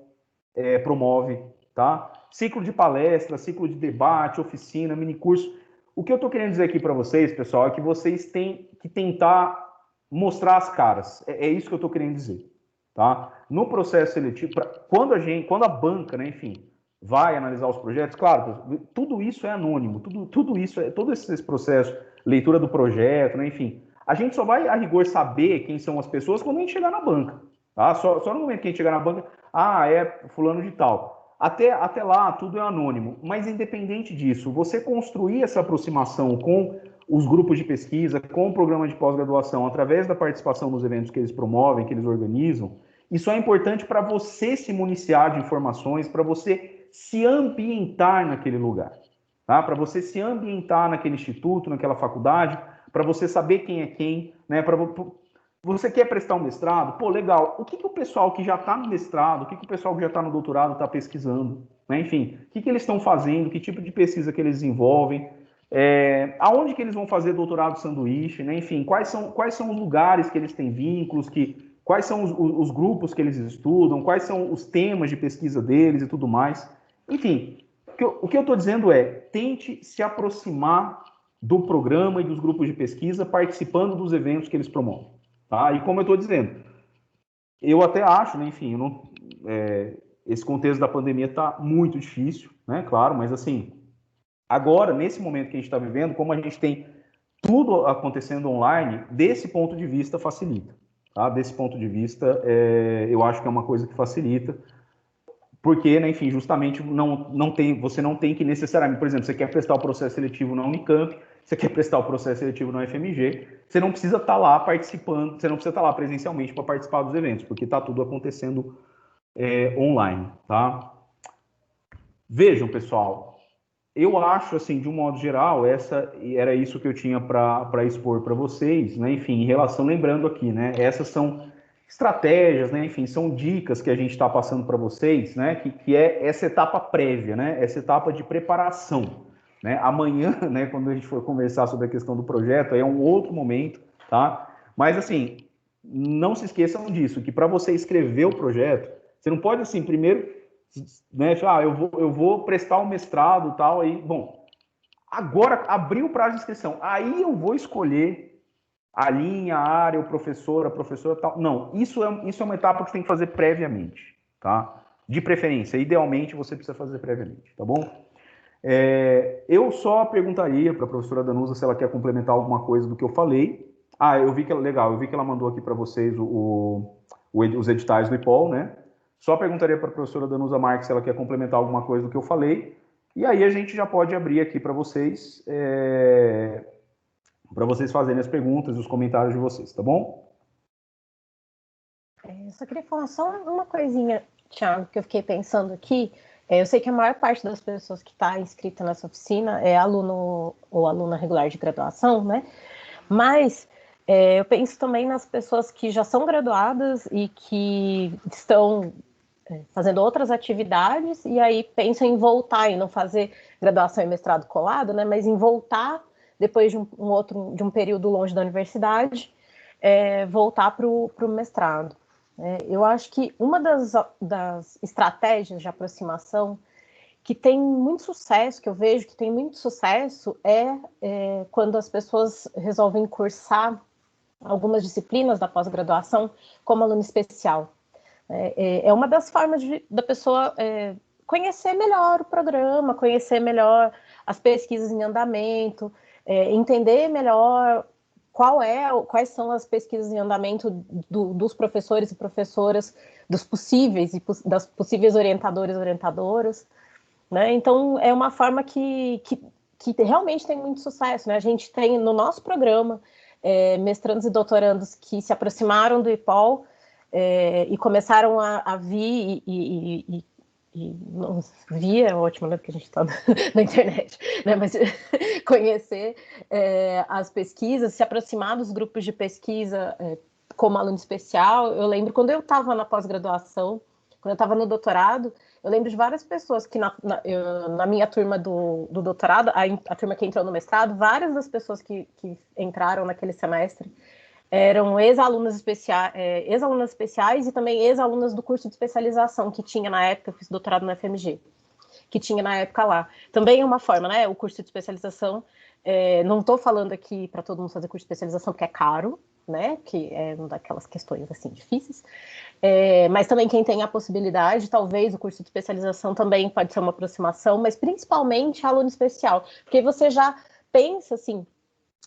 promove, tá? Ciclo de palestra, ciclo de debate, oficina, minicurso. O que eu estou querendo dizer aqui para vocês, pessoal, é que vocês têm que tentar mostrar as caras. É isso que eu estou querendo dizer. Tá? No processo seletivo, quando a banca, né, enfim, vai analisar os projetos, claro, tudo isso é anônimo, todo esse processo, leitura do projeto, né, enfim, a gente só vai a rigor saber quem são as pessoas quando a gente chegar na banca, tá? Só no momento que a gente chegar na banca, é fulano de tal. Até lá, tudo é anônimo, mas independente disso, você construir essa aproximação com os grupos de pesquisa, com o programa de pós-graduação, através da participação nos eventos que eles promovem, que eles organizam, isso é importante para você se municiar de informações, para você se ambientar naquele lugar, tá? Para você se ambientar naquele instituto, naquela faculdade, para você saber quem é quem, né? Você quer prestar um mestrado? Pô, legal. O que o pessoal que já está no mestrado, o que o pessoal que já está no doutorado está pesquisando? Né? Enfim, o que eles estão fazendo? Que tipo de pesquisa que eles desenvolvem? Aonde que eles vão fazer doutorado sanduíche? Né? Enfim, quais são os lugares que eles têm vínculos, quais são os grupos que eles estudam, quais são os temas de pesquisa deles e tudo mais. Enfim, o que eu estou dizendo é, tente se aproximar do programa e dos grupos de pesquisa participando dos eventos que eles promovem. Tá? E como eu estou dizendo, eu até acho, né, enfim, esse contexto da pandemia está muito difícil, né, claro, mas assim, agora, nesse momento que a gente está vivendo, como a gente tem tudo acontecendo online, desse ponto de vista facilita. Tá? Desse ponto de vista, eu acho que é uma coisa que facilita, porque, né, enfim, justamente você não tem que necessariamente, por exemplo, você quer prestar o processo seletivo na Unicamp, você quer prestar o processo seletivo na UFMG, você não precisa estar lá participando, você não precisa estar lá presencialmente para participar dos eventos, porque está tudo acontecendo online, tá? Vejam, pessoal, eu acho, assim, de um modo geral, era isso que eu tinha para expor para vocês, né? Enfim, em relação, lembrando aqui, né? Essas são estratégias, né? Enfim, são dicas que a gente está passando para vocês, né? Que é essa etapa prévia, né? Essa etapa de preparação, né? Amanhã, né? Quando a gente for conversar sobre a questão do projeto, aí é um outro momento, tá? Mas, assim, não se esqueçam disso, que para você escrever o projeto, você não pode, assim, primeiro, né? Eu vou prestar um mestrado, tal, aí, bom, agora abriu o prazo de inscrição, aí eu vou escolher a linha, a área, o professor, a professora, tal. Não, isso é uma etapa que você tem que fazer previamente, tá? De preferência, idealmente você precisa fazer previamente, tá bom? Eu só perguntaria para a professora Danusa se ela quer complementar alguma coisa do que eu falei. Eu vi que legal, eu vi que ela mandou aqui para vocês os editais do IPOL, né? Só perguntaria para a professora Danusa Marques se ela quer complementar alguma coisa do que eu falei. E aí a gente já pode abrir aqui para vocês fazerem as perguntas e os comentários de vocês, tá bom? Eu só queria falar só uma coisinha, Thiago, que eu fiquei pensando aqui. Eu sei que a maior parte das pessoas que está inscrita nessa oficina é aluno ou aluna regular de graduação, né? Mas eu penso também nas pessoas que já são graduadas e que estão fazendo outras atividades, e aí pensam em voltar e não fazer graduação e mestrado colado, né? Mas em voltar depois de de um período longe da universidade, voltar para o mestrado. Eu acho que uma das estratégias de aproximação que tem muito sucesso, que eu vejo que tem muito sucesso, quando as pessoas resolvem cursar algumas disciplinas da pós-graduação como aluno especial. É uma das formas da pessoa conhecer melhor o programa, conhecer melhor as pesquisas em andamento, entender melhor quais são as pesquisas em andamento dos professores e professoras, das possíveis orientadores e orientadoras, né? Então, é uma forma que realmente tem muito sucesso, né? A gente tem no nosso programa mestrandos e doutorandos que se aproximaram do IPOL e começaram a vir via é ótimo, né? Porque a gente está na internet, né? Mas conhecer as pesquisas, se aproximar dos grupos de pesquisa como aluno especial. Eu lembro quando eu estava na pós-graduação, quando eu estava no doutorado, eu lembro de várias pessoas que na minha turma do doutorado, a turma que entrou no mestrado, várias das pessoas que entraram naquele semestre eram ex-alunas especiais e também ex-alunas do curso de especialização que tinha na época, eu fiz doutorado no FMG, que tinha na época lá. Também é uma forma, né? O curso de especialização, não estou falando aqui para todo mundo fazer curso de especialização porque é caro, né? Que é uma daquelas questões assim difíceis. Mas também quem tem a possibilidade, talvez o curso de especialização também pode ser uma aproximação, mas principalmente aluno especial, porque você já pensa assim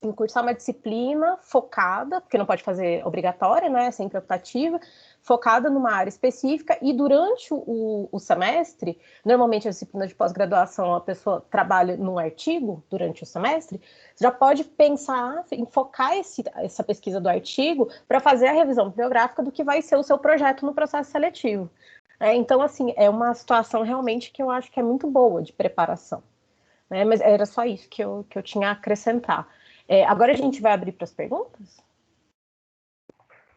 em cursar uma disciplina focada, porque não pode fazer obrigatória, né, sempre optativa, focada numa área específica, e durante o semestre, normalmente a disciplina de pós-graduação, a pessoa trabalha num artigo durante o semestre, já pode pensar em focar essa pesquisa do artigo para fazer a revisão bibliográfica do que vai ser o seu projeto no processo seletivo. Então, assim, é uma situação realmente que eu acho que é muito boa de preparação. Mas era só isso que eu tinha a acrescentar. Agora a gente vai abrir para as perguntas?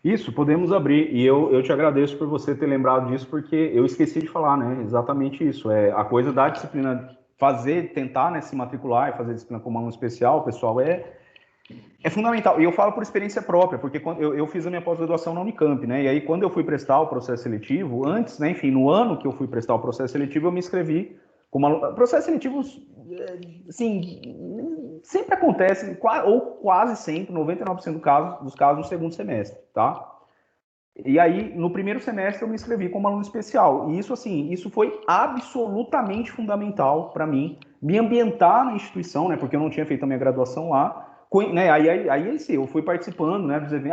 Isso, podemos abrir. E eu te agradeço por você ter lembrado disso, porque eu esqueci de falar, né? Exatamente isso. A coisa da disciplina, tentar, né, se matricular e fazer disciplina como aluno especial, pessoal, é fundamental. E eu falo por experiência própria, porque quando eu fiz a minha pós-graduação na Unicamp, né? E aí, quando eu fui prestar o processo seletivo, antes, né, enfim, no ano que eu fui prestar o processo seletivo, eu me inscrevi como aluno. Processos seletivos, assim, sempre acontece, ou quase sempre, 99% dos casos, no segundo semestre, tá? E aí, no primeiro semestre, eu me inscrevi como aluno especial. E isso, assim, isso foi absolutamente fundamental para mim, me ambientar na instituição, né? Porque eu não tinha feito a minha graduação lá. Né, aí sim, eu fui participando, né? Dizendo,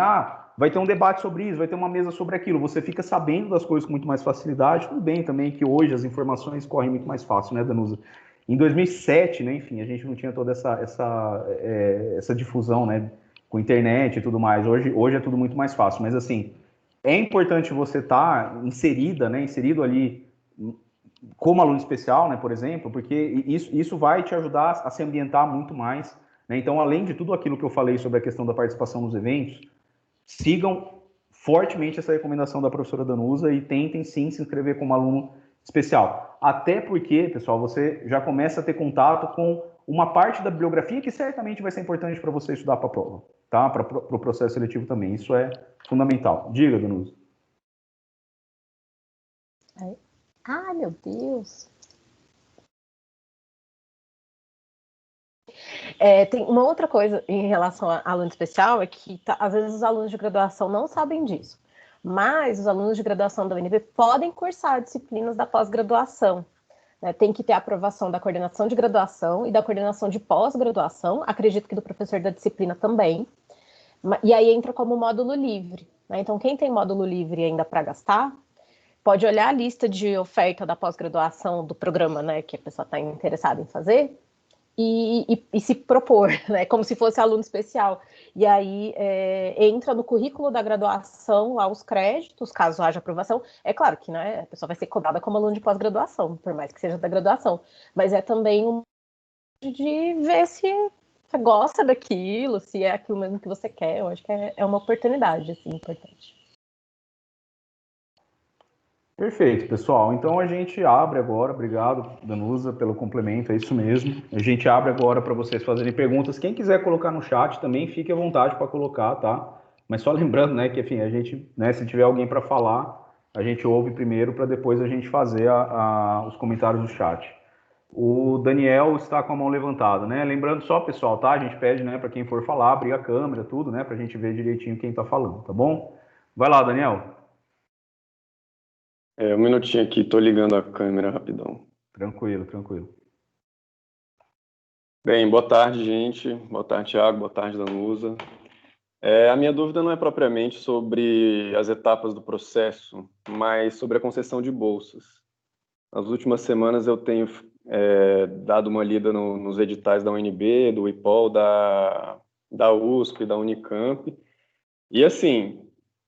vai ter um debate sobre isso, vai ter uma mesa sobre aquilo. Você fica sabendo das coisas com muito mais facilidade. Tudo bem também que hoje as informações correm muito mais fácil, né, Danusa? Em 2007, né, enfim, a gente não tinha toda essa difusão, né, com internet e tudo mais. Hoje é tudo muito mais fácil, mas assim, é importante você estar inserido ali como aluno especial, né, por exemplo, porque isso vai te ajudar a se ambientar muito mais, né? Então, além de tudo aquilo que eu falei sobre a questão da participação nos eventos, sigam fortemente essa recomendação da professora Danusa e tentem sim se inscrever como aluno especial. Até porque, pessoal, você já começa a ter contato com uma parte da bibliografia que certamente vai ser importante para você estudar para a prova, tá? Para o processo seletivo também. Isso é fundamental. Diga, Danusa. Ai, meu Deus. Tem uma outra coisa em relação a aluno especial, é que às vezes os alunos de graduação não sabem disso, mas os alunos de graduação da UNB podem cursar disciplinas da pós-graduação. né? Tem que ter a aprovação da coordenação de graduação e da coordenação de pós-graduação, acredito que do professor da disciplina também, e aí entra como módulo livre, né? Então, quem tem módulo livre ainda para gastar, pode olhar a lista de oferta da pós-graduação do programa, né, que a pessoa está interessada em fazer, e se propor, né, como se fosse aluno especial. E aí entra no currículo da graduação lá os créditos, caso haja aprovação. É claro que, né, a pessoa vai ser cobrada como aluno de pós-graduação, por mais que seja da graduação. Mas é também um de ver se você gosta daquilo, se é aquilo mesmo que você quer. Eu acho que é uma oportunidade, assim, importante. Perfeito, pessoal. Então a gente abre agora, obrigado, Danusa, pelo complemento, é isso mesmo. A gente abre agora para vocês fazerem perguntas. Quem quiser colocar no chat também, fique à vontade para colocar, tá? Mas só lembrando, né, que enfim, a gente, né, se tiver alguém para falar, a gente ouve primeiro para depois a gente fazer os comentários no chat. O Daniel está com a mão levantada, né? Lembrando só, pessoal, tá? A gente pede, né, para quem for falar, abrir a câmera, tudo, né, para a gente ver direitinho quem está falando, tá bom? Vai lá, Daniel. Um minutinho aqui, tô ligando a câmera rapidão. Tranquilo, tranquilo. Bem, boa tarde, gente. Boa tarde, Thiago. Boa tarde, Danusa. A minha dúvida não é propriamente sobre as etapas do processo, mas sobre a concessão de bolsas. Nas últimas semanas eu tenho dado uma lida nos editais da UNB, do IPOL, da USP, da Unicamp. E assim,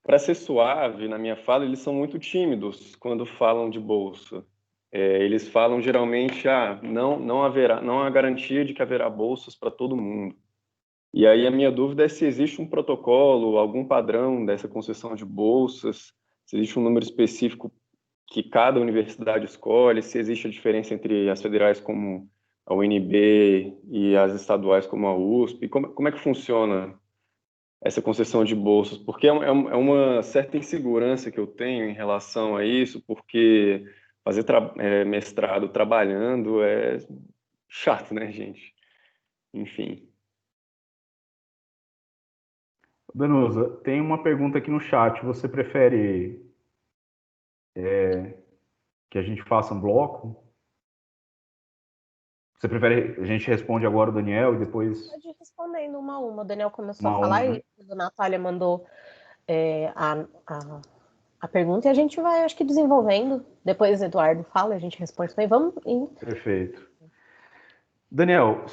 para ser suave na minha fala, eles são muito tímidos quando falam de bolsa. Eles falam geralmente, não há garantia de que haverá bolsas para todo mundo. E aí a minha dúvida é se existe um protocolo, algum padrão dessa concessão de bolsas, se existe um número específico que cada universidade escolhe, se existe a diferença entre as federais como a UNB e as estaduais como a USP, como é que funciona essa concessão de bolsas? Porque é uma certa insegurança que eu tenho em relação a isso, porque fazer mestrado trabalhando é chato, né, gente? Enfim. Danusa, tem uma pergunta aqui no chat. Você prefere que a gente faça um bloco? Você prefere, a gente responde agora o Daniel e depois Pode ir respondendo uma a uma. O Daniel começou a uma a falar uma, né? e a Natália mandou a pergunta e a gente vai, acho que, desenvolvendo. Depois o Eduardo fala, a gente responde também. Vamos em... Perfeito. Daniel,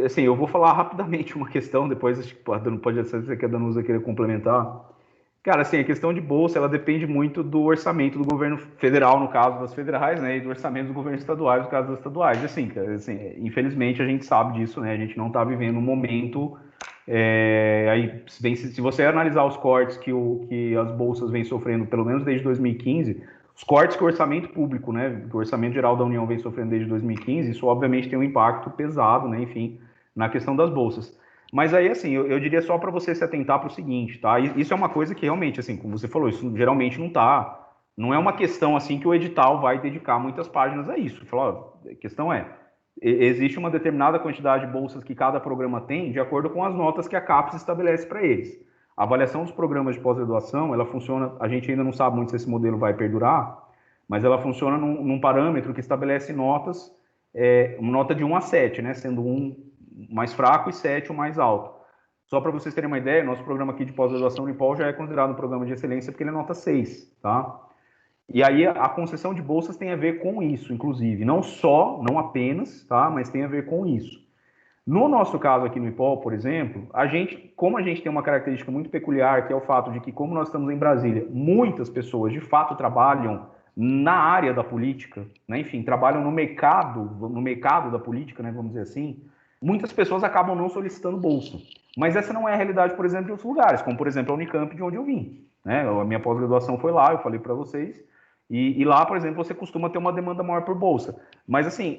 assim, eu vou falar rapidamente uma questão, depois acho que pode ser que a Danusa queira complementar. Cara, assim, a questão de bolsa, ela depende muito do orçamento do governo federal, no caso das federais, né, e do orçamento dos governos estaduais, no caso das estaduais. E assim, cara, assim, infelizmente a gente sabe disso, né, a gente não está vivendo um momento, aí, se você analisar os cortes que as bolsas vêm sofrendo, pelo menos desde 2015, os cortes que o orçamento público, né, que o orçamento geral da União vem sofrendo desde 2015, isso obviamente tem um impacto pesado, né, enfim, na questão das bolsas. Mas aí, assim, eu diria só para você se atentar para o seguinte, tá? Isso é uma coisa que realmente, assim, como você falou, isso geralmente não é uma questão, assim, que o edital vai dedicar muitas páginas a isso. Falou, a questão existe uma determinada quantidade de bolsas que cada programa tem, de acordo com as notas que a CAPES estabelece para eles. A avaliação dos programas de pós-graduação, ela funciona, a gente ainda não sabe muito se esse modelo vai perdurar, mas ela funciona num parâmetro que estabelece notas, uma nota de 1 a 7, né, sendo 1 mais fraco e 7 o mais alto. Só para vocês terem uma ideia, nosso programa aqui de pós-graduação no IPOL já é considerado um programa de excelência porque ele é nota 6, tá? E aí a concessão de bolsas tem a ver com isso, inclusive, não apenas, tá? Mas tem a ver com isso. No nosso caso aqui no IPOL, por exemplo, como a gente tem uma característica muito peculiar, que é o fato de que, como nós estamos em Brasília, muitas pessoas de fato trabalham na área da política, né? Enfim, trabalham no mercado da política, né? Vamos dizer assim, muitas pessoas acabam não solicitando bolsa. Mas essa não é a realidade, por exemplo, de outros lugares, como, por exemplo, a Unicamp, de onde eu vim, né? A minha pós-graduação foi lá, eu falei para vocês, e lá, por exemplo, você costuma ter uma demanda maior por bolsa. Mas assim,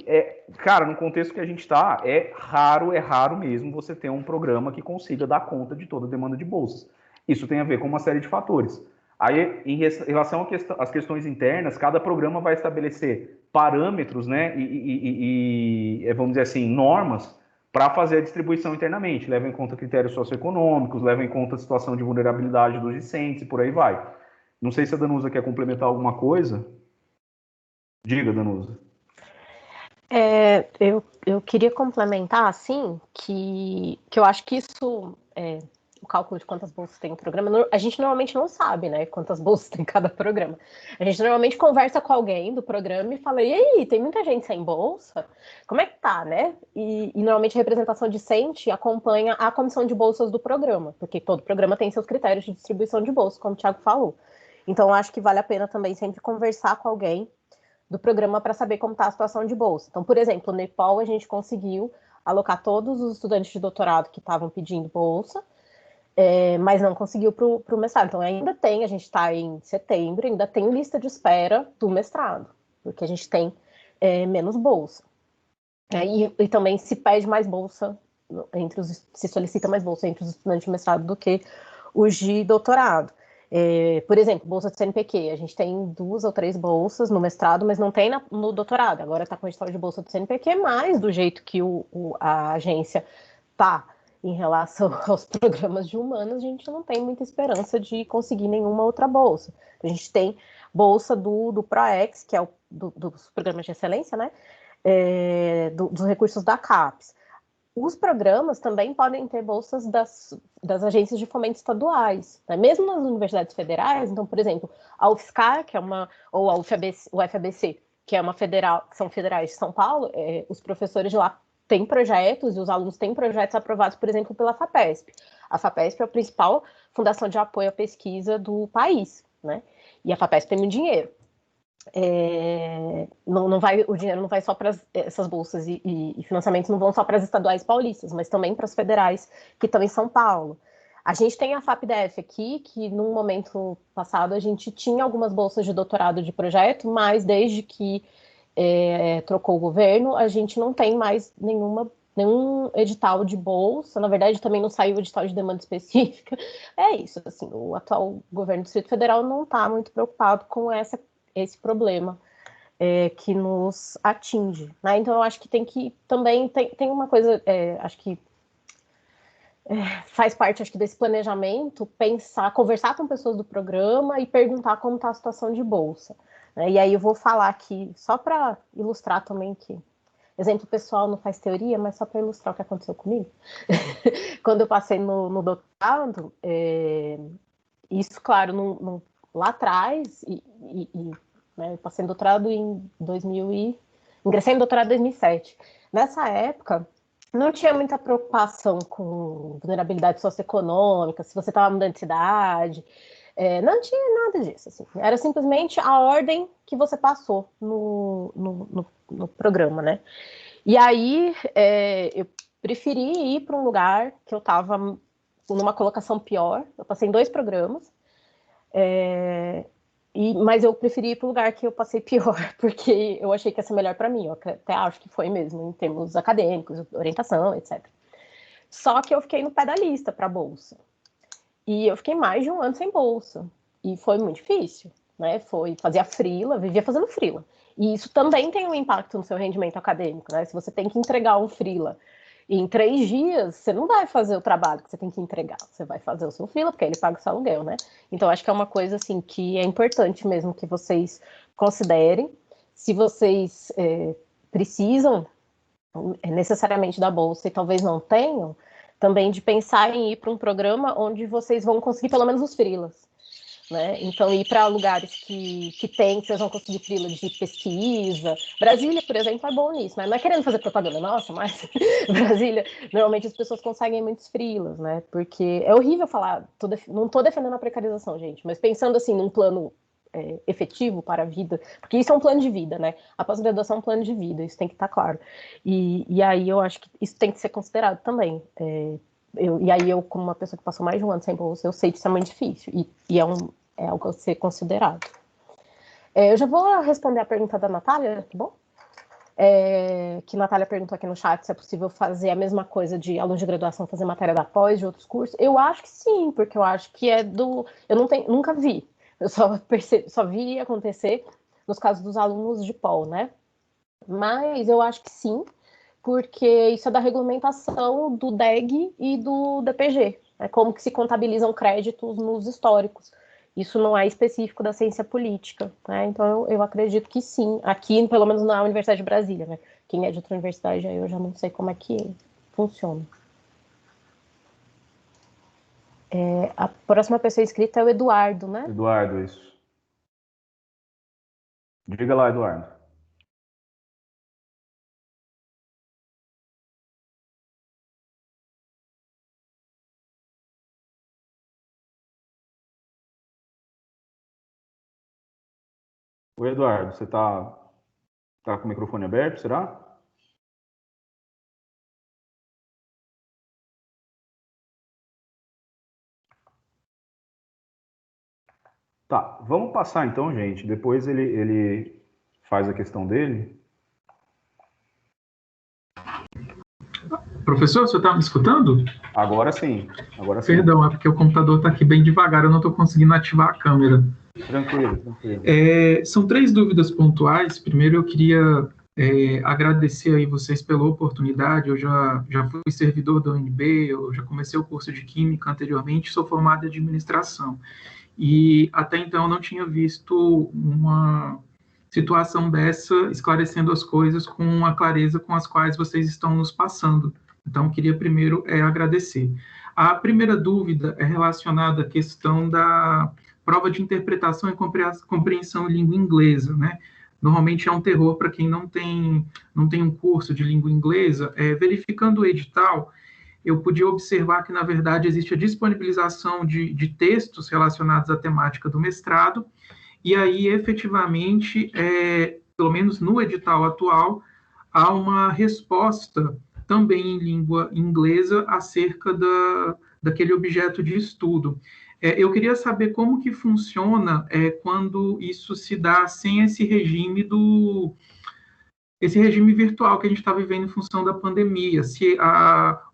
cara, no contexto que a gente está, é raro mesmo você ter um programa que consiga dar conta de toda a demanda de bolsas. Isso tem a ver com uma série de fatores. Aí, em relação às questões internas, cada programa vai estabelecer parâmetros, né, vamos dizer assim, normas para fazer a distribuição internamente. Leva em conta critérios socioeconômicos, leva em conta a situação de vulnerabilidade dos discentes e por aí vai. Não sei se a Danusa quer complementar alguma coisa. Diga, Danusa. Eu queria complementar, assim, que eu acho que isso, o cálculo de quantas bolsas tem o programa, a gente normalmente não sabe, né, quantas bolsas tem cada programa. A gente normalmente conversa com alguém do programa e fala, e aí, tem muita gente sem bolsa? Como é que tá, né? E normalmente a representação discente acompanha a comissão de bolsas do programa, porque todo programa tem seus critérios de distribuição de bolsas, como o Thiago falou. Então, eu acho que vale a pena também sempre conversar com alguém do programa para saber como está a situação de bolsa. Então, por exemplo, no Nepal, a gente conseguiu alocar todos os estudantes de doutorado que estavam pedindo bolsa, mas não conseguiu para o mestrado. Então, ainda tem, a gente está em setembro, ainda tem lista de espera do mestrado, porque a gente tem menos bolsa. E também se pede mais bolsa, se solicita mais bolsa entre os estudantes de mestrado do que os de doutorado. Por exemplo, bolsa de CNPq, a gente tem 2 ou 3 bolsas no mestrado, mas não tem no doutorado. Agora está com a história de bolsa do CNPq, mas do jeito que a agência está em relação aos programas de humanas, a gente não tem muita esperança de conseguir nenhuma outra bolsa. A gente tem bolsa do PROEX, que é dos programas de excelência, né? Dos recursos da CAPES. Os programas também podem ter bolsas das agências de fomento estaduais, né? Mesmo nas universidades federais. Então, por exemplo, a UFSCar, que é ou a UFABC, que é uma federal, que são federais de São Paulo, os professores de lá têm projetos e os alunos têm projetos aprovados, por exemplo, pela FAPESP. A FAPESP é a principal fundação de apoio à pesquisa do país, né? E a FAPESP tem muito dinheiro. O dinheiro não vai só para essas bolsas e financiamentos não vão só para as estaduais paulistas, mas também para as federais que estão em São Paulo. A gente tem a FAPDF aqui, que num momento passado a gente tinha algumas bolsas de doutorado de projeto, mas desde que trocou o governo, a gente não tem mais nenhum edital de bolsa. Na verdade, também não saiu o edital de demanda específica. É isso, assim, o atual governo do Distrito Federal não está muito preocupado com esse problema que nos atinge, né? Então eu acho que também tem uma coisa, acho que faz parte, acho que desse planejamento, conversar com pessoas do programa e perguntar como está a situação de bolsa, né? E aí eu vou falar aqui, só para ilustrar também que exemplo pessoal não faz teoria, mas só para ilustrar o que aconteceu comigo. Quando eu passei no doutorado, isso, claro, lá atrás, né, eu passei no doutorado em 2000 ingressei no doutorado em 2007. Nessa época, não tinha muita preocupação com vulnerabilidade socioeconômica, se você estava mudando de cidade, não tinha nada disso. Assim. Era simplesmente a ordem que você passou no programa, né? E aí, eu preferi ir para um lugar que eu estava numa colocação pior. Eu passei em 2 programas, mas eu preferi ir para o lugar que eu passei pior, porque eu achei que ia ser melhor para mim. Eu até acho que foi mesmo, em termos acadêmicos, orientação, etc. Só que eu fiquei no pé da lista para a bolsa. E eu fiquei mais de um ano sem bolsa. E foi muito difícil, né? Fazia freela, vivia fazendo freela. E isso também tem um impacto no seu rendimento acadêmico, né? Se você tem que entregar um freela em 3 dias, você não vai fazer o trabalho que você tem que entregar. Você vai fazer o seu freela, porque ele paga o seu aluguel, né? Então, acho que é uma coisa, assim, que é importante mesmo que vocês considerem. Se vocês precisam necessariamente da bolsa e talvez não tenham, também de pensar em ir para um programa onde vocês vão conseguir pelo menos os freelas, né? Então, ir para lugares que vocês vão conseguir freela de pesquisa. Brasília, por exemplo, é bom nisso, né? Não é querendo fazer propaganda nossa, mas Brasília, normalmente as pessoas conseguem muitos freelas, né? Porque é horrível falar, não estou defendendo a precarização, gente, mas pensando assim num plano efetivo para a vida, porque isso é um plano de vida, né? A pós-graduação é um plano de vida, isso tem que estar claro. E aí eu acho que isso tem que ser considerado também. E aí eu, como uma pessoa que passou mais de um ano sem bolsa, eu sei que isso é muito difícil e é algo a ser considerado. Eu já vou responder a pergunta da Natália, tá bom? Que a Natália perguntou aqui no chat se é possível fazer a mesma coisa de aluno de graduação fazer matéria da pós de outros cursos. Eu acho que sim, porque eu acho que eu nunca vi. Eu só vi acontecer nos casos dos alunos de pós, né? Mas eu acho que sim, porque isso é da regulamentação do DEG e do DPG, né? Como que se contabilizam créditos nos históricos. Isso não é específico da ciência política, né? Então eu acredito que sim, aqui, pelo menos na Universidade de Brasília, né? Quem é de outra universidade, aí eu já não sei como é que funciona. A próxima pessoa inscrita é o Eduardo, né? Eduardo, isso. Diga lá, Eduardo. Oi, Eduardo, você tá com o microfone aberto, será? Tá, vamos passar então, gente. Depois ele faz a questão dele. Professor, você está me escutando? Agora sim, agora sim. Perdão, é porque o computador está aqui bem devagar, eu não estou conseguindo ativar a câmera. Tranquilo, tranquilo. São 3 dúvidas pontuais. Primeiro, eu queria agradecer aí vocês pela oportunidade. Eu já fui servidor da UNB, eu já comecei o curso de Química anteriormente, sou formado em Administração. E até então eu não tinha visto uma situação dessa, esclarecendo as coisas com a clareza com as quais vocês estão nos passando. Então, queria primeiro agradecer. A primeira dúvida é relacionada à questão da prova de interpretação e compreensão em língua inglesa, né? Normalmente é um terror para quem não tem um curso de língua inglesa. Verificando o edital, eu podia observar que, na verdade, existe a disponibilização de textos relacionados à temática do mestrado, e aí, efetivamente, pelo menos no edital atual, há uma resposta também em língua inglesa acerca daquele objeto de estudo. Eu queria saber como que funciona quando isso se dá sem esse regime virtual que a gente está vivendo em função da pandemia, se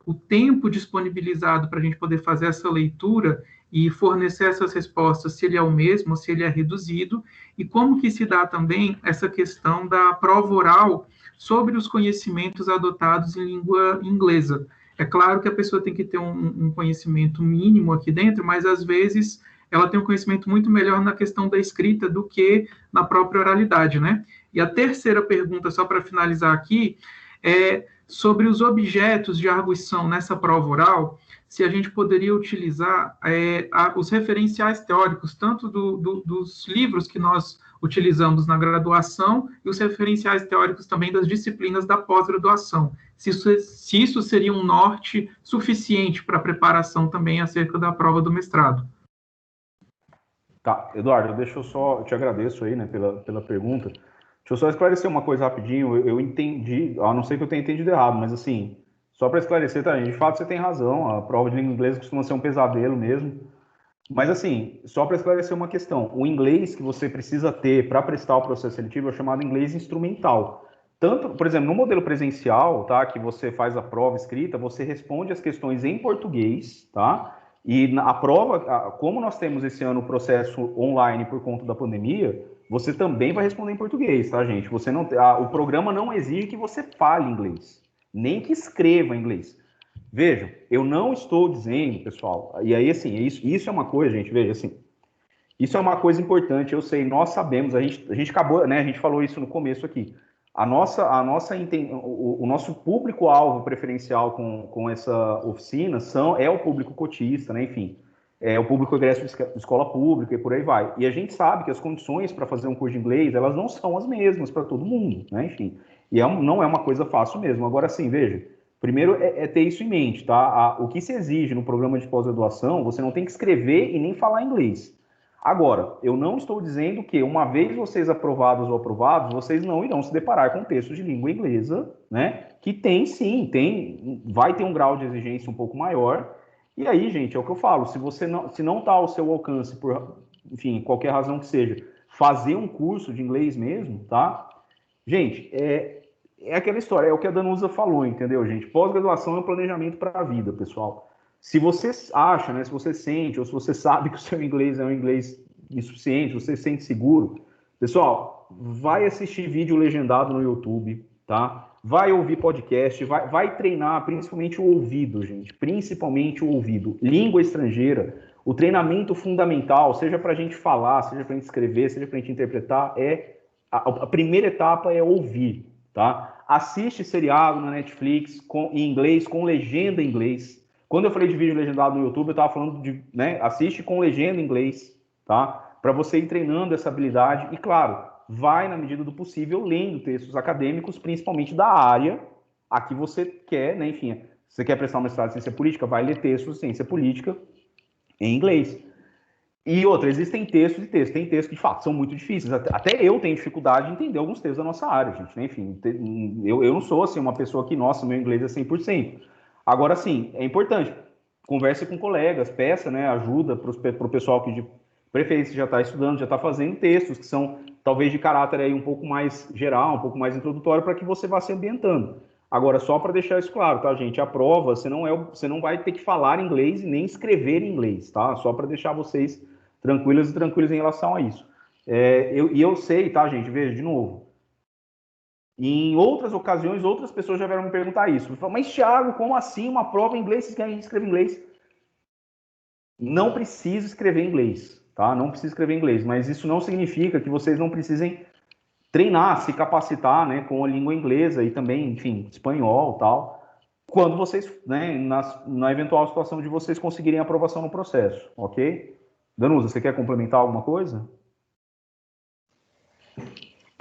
o tempo disponibilizado para a gente poder fazer essa leitura e fornecer essas respostas, se ele é o mesmo, se ele é reduzido, e como que se dá também essa questão da prova oral sobre os conhecimentos adotados em língua inglesa. É claro que a pessoa tem que ter um conhecimento mínimo aqui dentro, mas às vezes ela tem um conhecimento muito melhor na questão da escrita do que na própria oralidade, né? E a terceira pergunta, só para finalizar aqui, é sobre os objetos de arguição nessa prova oral, se a gente poderia utilizar os referenciais teóricos, tanto dos livros que nós utilizamos na graduação e os referenciais teóricos também das disciplinas da pós-graduação. Se isso seria um norte suficiente para a preparação também acerca da prova do mestrado. Tá, Eduardo, eu te agradeço aí, né, pela pergunta. Deixa eu só esclarecer uma coisa rapidinho. Eu entendi, a não ser que eu tenha entendido errado, mas assim, só para esclarecer também, de fato você tem razão, a prova de língua inglesa costuma ser um pesadelo mesmo. Mas assim, só para esclarecer uma questão, o inglês que você precisa ter para prestar o processo seletivo é chamado inglês instrumental. Tanto, por exemplo, no modelo presencial, tá, que você faz a prova escrita, você responde as questões em português, tá? E a prova, como nós temos esse ano o processo online por conta da pandemia, você também vai responder em português, tá, gente? Você não, o programa não exige que você fale inglês, nem que escreva inglês. Vejam, eu não estou dizendo, pessoal, e aí, assim, isso é uma coisa, gente, veja, assim, isso é uma coisa importante, eu sei, nós sabemos, a gente acabou, né, a gente falou isso no começo aqui, o nosso público-alvo preferencial com essa oficina é o público cotista, né, enfim, é o público egresso de escola pública e por aí vai. E a gente sabe que as condições para fazer um curso de inglês, elas não são as mesmas para todo mundo, né, enfim, e não é uma coisa fácil mesmo. Agora, sim, veja, primeiro é ter isso em mente, tá? O que se exige no programa de pós-graduação, você não tem que escrever e nem falar inglês. Agora, eu não estou dizendo que, uma vez vocês aprovados ou aprovados, vocês não irão se deparar com textos de língua inglesa, né? Que vai ter um grau de exigência um pouco maior. E aí, gente, é o que eu falo, se não está ao seu alcance, por, enfim, qualquer razão que seja, fazer um curso de inglês mesmo, tá? Gente, é aquela história, é o que a Danusa falou, entendeu, gente? Pós-graduação é um planejamento para a vida, pessoal. Se você acha, né, se você sente, ou se você sabe que o seu inglês é um inglês insuficiente, você se sente seguro, pessoal, vai assistir vídeo legendado no YouTube, tá? Vai ouvir podcast, vai treinar principalmente o ouvido, gente. Principalmente o ouvido. Língua estrangeira, O treinamento fundamental, seja para a gente falar, seja para a gente escrever, seja para a gente interpretar, a primeira etapa é ouvir, tá? Assiste seriado na Netflix em inglês, com legenda em inglês. Quando eu falei de vídeo legendado no YouTube, eu estava falando de, né, assiste com legenda em inglês, tá? Para você ir treinando essa habilidade. E, claro, vai, na medida do possível, lendo textos acadêmicos, principalmente da área a que você quer, né? Enfim, se você quer prestar uma mestrado em ciência política, vai ler textos de ciência política em inglês. E outra, existem textos e textos. Tem textos que, de fato, são muito difíceis. Até eu tenho dificuldade de entender alguns textos da nossa área, gente. Né? Enfim, eu não sou, assim, uma pessoa que, nossa, meu inglês é 100%. Agora, sim, é importante. Converse com colegas, peça, né, ajuda para o pessoal que, de preferência, já está estudando, já está fazendo textos que são, talvez, de caráter aí um pouco mais geral, um pouco mais introdutório, para que você vá se ambientando. Agora, só para deixar isso claro, tá, gente? A prova, você não vai ter que falar inglês e nem escrever em inglês, tá? Só para deixar vocês tranquilas e tranquilos em relação a isso. Eu sei, tá, gente? Veja, de novo. Em outras ocasiões, outras pessoas já vieram me perguntar isso. Mas, Thiago, como assim uma prova em inglês? Vocês querem escrever em inglês? Não precisa escrever em inglês, tá? Não precisa escrever em inglês, mas isso não significa que vocês não precisem treinar, se capacitar, né, com a língua inglesa e também, enfim, espanhol, tal, quando vocês, né, na eventual situação de vocês conseguirem aprovação no processo, ok? Danusa, você quer complementar alguma coisa?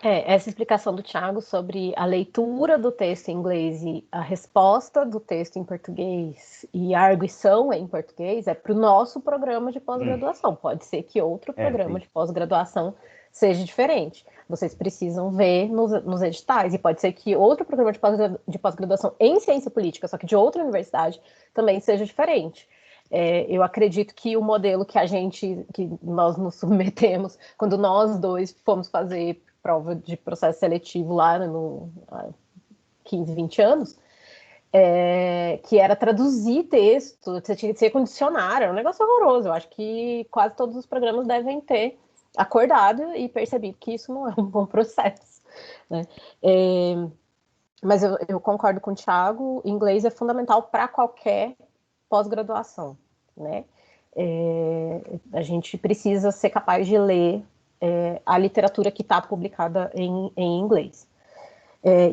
Essa explicação do Thiago sobre a leitura do texto em inglês e a resposta do texto em português e a arguição em português é para o nosso programa de pós-graduação. Pode ser que outro programa de pós-graduação seja diferente. Vocês precisam ver nos editais. E pode ser que outro programa de pós-graduação em ciência política, só que de outra universidade, também seja diferente. Eu acredito que o modelo que nós nos submetemos, quando nós dois fomos fazer prova de processo seletivo lá há 15, 20 anos, que era traduzir texto, você tinha que ser com dicionário, era um negócio horroroso. Eu acho que quase todos os programas devem ter acordado e percebido que isso não é um bom processo, né? Mas eu concordo com o Thiago, inglês é fundamental para qualquer pós-graduação, né? A gente precisa ser capaz de ler a literatura que está publicada em inglês.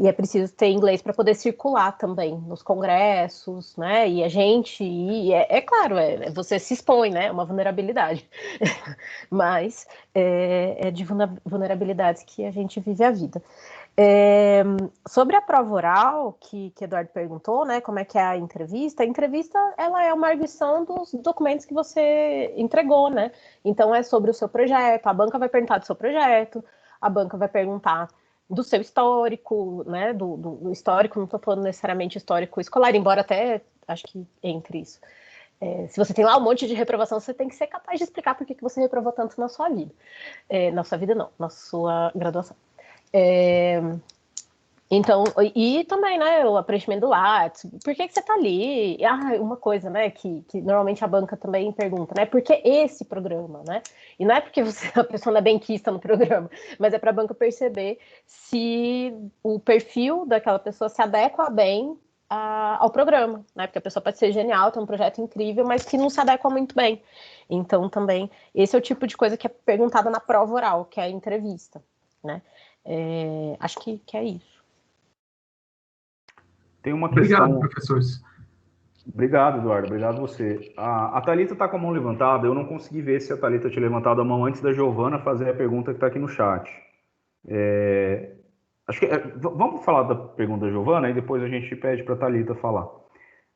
E é preciso ter inglês para poder circular também nos congressos, né? E a gente, claro, você se expõe, né? É uma vulnerabilidade. Mas é de vulnerabilidades que a gente vive a vida. Sobre a prova oral, que Eduardo perguntou, né? Como é que é a entrevista? A entrevista, ela é uma arguição dos documentos que você entregou, né? Então, é sobre o seu projeto, a banca vai perguntar do seu projeto, a banca vai perguntar do seu histórico, né, do histórico, não estou falando necessariamente histórico escolar, embora até acho que entre isso. Se você tem lá um monte de reprovação, você tem que ser capaz de explicar por que você reprovou tanto na sua vida. Na sua vida não, na sua graduação. Então, e também, né, o preenchimento do Lattes, por que você está ali? Uma coisa, né, que normalmente a banca também pergunta, né, por que esse programa, né? E não é porque a pessoa não é benquista no programa, mas é para a banca perceber se o perfil daquela pessoa se adequa bem ao programa, né? Porque a pessoa pode ser genial, tem um projeto incrível, mas que não se adequa muito bem. Então, também, esse é o tipo de coisa que é perguntada na prova oral, que é a entrevista, né? Acho que é isso. Tem uma questão... Obrigado, professores. Obrigado, Eduardo. Obrigado você. A Thalita está com a mão levantada. Eu não consegui ver se a Thalita tinha levantado a mão antes da Giovana fazer a pergunta que está aqui no chat. Acho que vamos falar da pergunta da Giovana e depois a gente pede para a Thalita falar.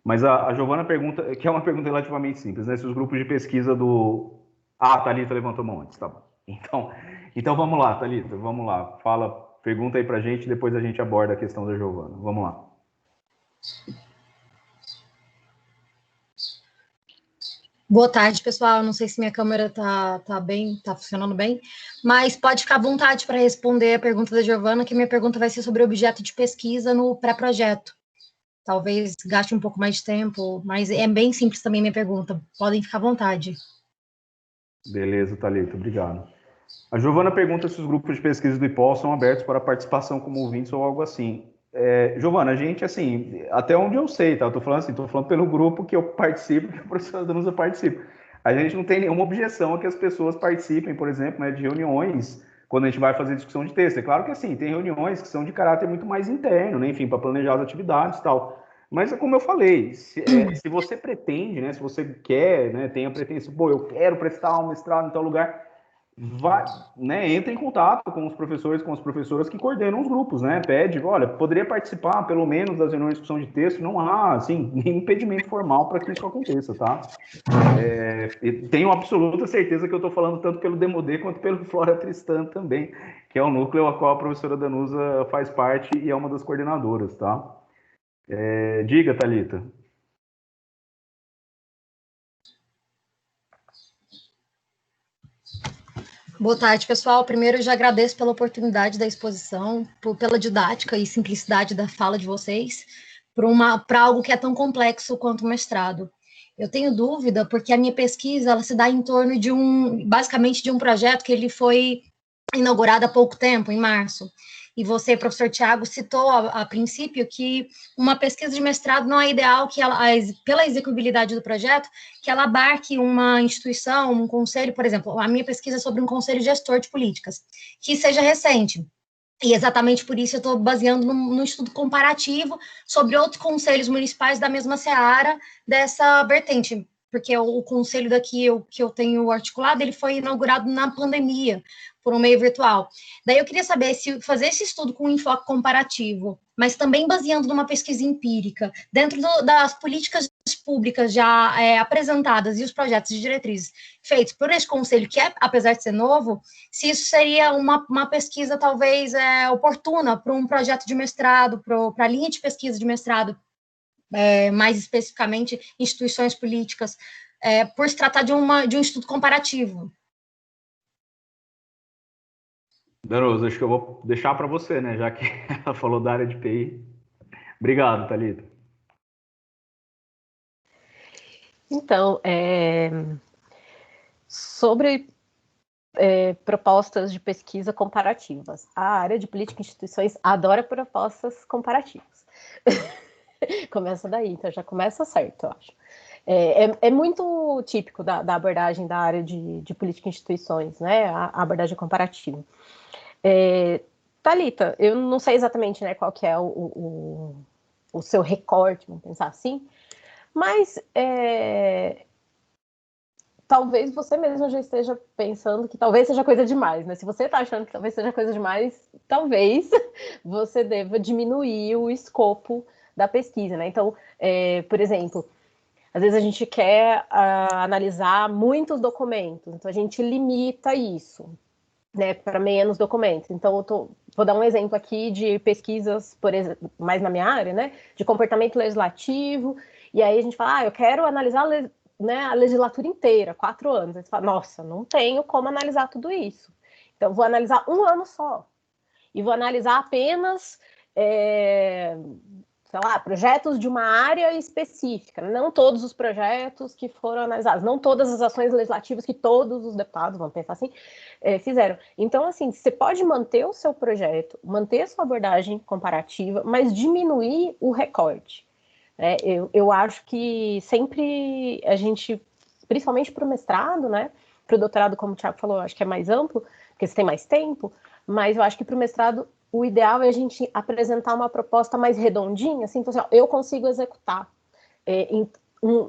Mas a Giovana pergunta, que é uma pergunta relativamente simples, né? Se os grupos de pesquisa do... a Thalita levantou a mão antes, tá bom. Então vamos lá, Thalita, vamos lá. Pergunta aí para a gente, depois a gente aborda a questão da Giovana. Vamos lá. Boa tarde, pessoal. Não sei se minha câmera tá funcionando bem, mas pode ficar à vontade para responder a pergunta da Giovana, que minha pergunta vai ser sobre objeto de pesquisa no pré-projeto. Talvez gaste um pouco mais de tempo, mas é bem simples também minha pergunta. Podem ficar à vontade. Beleza, Thalita, obrigado. A Giovana pergunta se os grupos de pesquisa do IPOL são abertos para participação como ouvintes ou algo assim. Giovana, a gente, assim, até onde eu sei, tá? Eu tô falando pelo grupo que eu participo, que a professora Danusa participa. a gente não tem nenhuma objeção a que as pessoas participem, por exemplo, né, de reuniões quando a gente vai fazer discussão de texto. É claro que, assim, tem reuniões que são de caráter muito mais interno, né, enfim, para planejar as atividades e tal. Mas é como eu falei, se você pretende, né, se você quer, né, tem a pretensão, pô, eu quero prestar um mestrado em tal lugar, vai, né, entra em contato com os professores, com as professoras que coordenam os grupos, né, pede, olha, poderia participar pelo menos das reuniões de discussão de texto, não há, assim, nenhum impedimento formal para que isso aconteça, tá? Tenho absoluta certeza que eu estou falando tanto pelo Demodê quanto pelo Flora Tristan também, que é o núcleo a qual a professora Danusa faz parte e é uma das coordenadoras, tá? Diga, Thalita. Boa tarde, pessoal. Primeiro, eu já agradeço pela oportunidade da exposição, pela didática e simplicidade da fala de vocês, para algo que é tão complexo quanto o mestrado. Eu tenho dúvida, porque a minha pesquisa ela se dá em torno de basicamente de um projeto que ele foi inaugurado há pouco tempo, em março. E você, professor Tiago, citou a princípio que uma pesquisa de mestrado não é ideal que ela, pela execuibilidade do projeto, que ela abarque uma instituição, um conselho, por exemplo, a minha pesquisa é sobre um conselho gestor de políticas, que seja recente. E exatamente por isso eu estou baseando num estudo comparativo sobre outros conselhos municipais da mesma seara dessa vertente, porque o conselho daqui que eu tenho articulado, ele foi inaugurado na pandemia, por um meio virtual. Daí eu queria saber se fazer esse estudo com um enfoque comparativo, mas também baseando numa pesquisa empírica, dentro das políticas públicas já apresentadas e os projetos de diretrizes feitos por esse conselho, que apesar de ser novo, se isso seria uma pesquisa talvez oportuna para um projeto de mestrado, para a linha de pesquisa de mestrado, mais especificamente instituições políticas, por se tratar de um estudo comparativo. Danusa, acho que eu vou deixar para você, né, já que ela falou da área de TI. Obrigado, Thalita. Então, sobre propostas de pesquisa comparativas. A área de política e instituições adora propostas comparativas. Começa daí, então já começa certo, eu acho. É muito típico da abordagem da área de política e instituições, né? A abordagem comparativa. Thalita, eu não sei exatamente, né, qual que é o seu recorte, vamos pensar assim, mas talvez você mesmo já esteja pensando que talvez seja coisa demais, né? Se você está achando que talvez seja coisa demais, talvez você deva diminuir o escopo da pesquisa, né? Então, por exemplo, às vezes a gente quer analisar muitos documentos, então a gente limita isso, né, para menos documentos. Então, vou dar um exemplo aqui de pesquisas, por exemplo, mais na minha área, né, de comportamento legislativo, e aí a gente fala, eu quero analisar a legislatura inteira, 4 anos. Aí você fala, nossa, não tenho como analisar tudo isso. Então, vou analisar um ano só. E vou analisar apenas, sei lá, projetos de uma área específica. Não todos os projetos que foram analisados, não todas as ações legislativas que todos os deputados, vamos pensar assim, fizeram. Então, assim, você pode manter o seu projeto, manter a sua abordagem comparativa, mas diminuir o recorte. Eu acho que sempre a gente, principalmente para o mestrado, né, para o doutorado, como o Thiago falou, acho que é mais amplo, porque você tem mais tempo, mas eu acho que para o mestrado o ideal é a gente apresentar uma proposta mais redondinha, assim, então, assim, eu consigo executar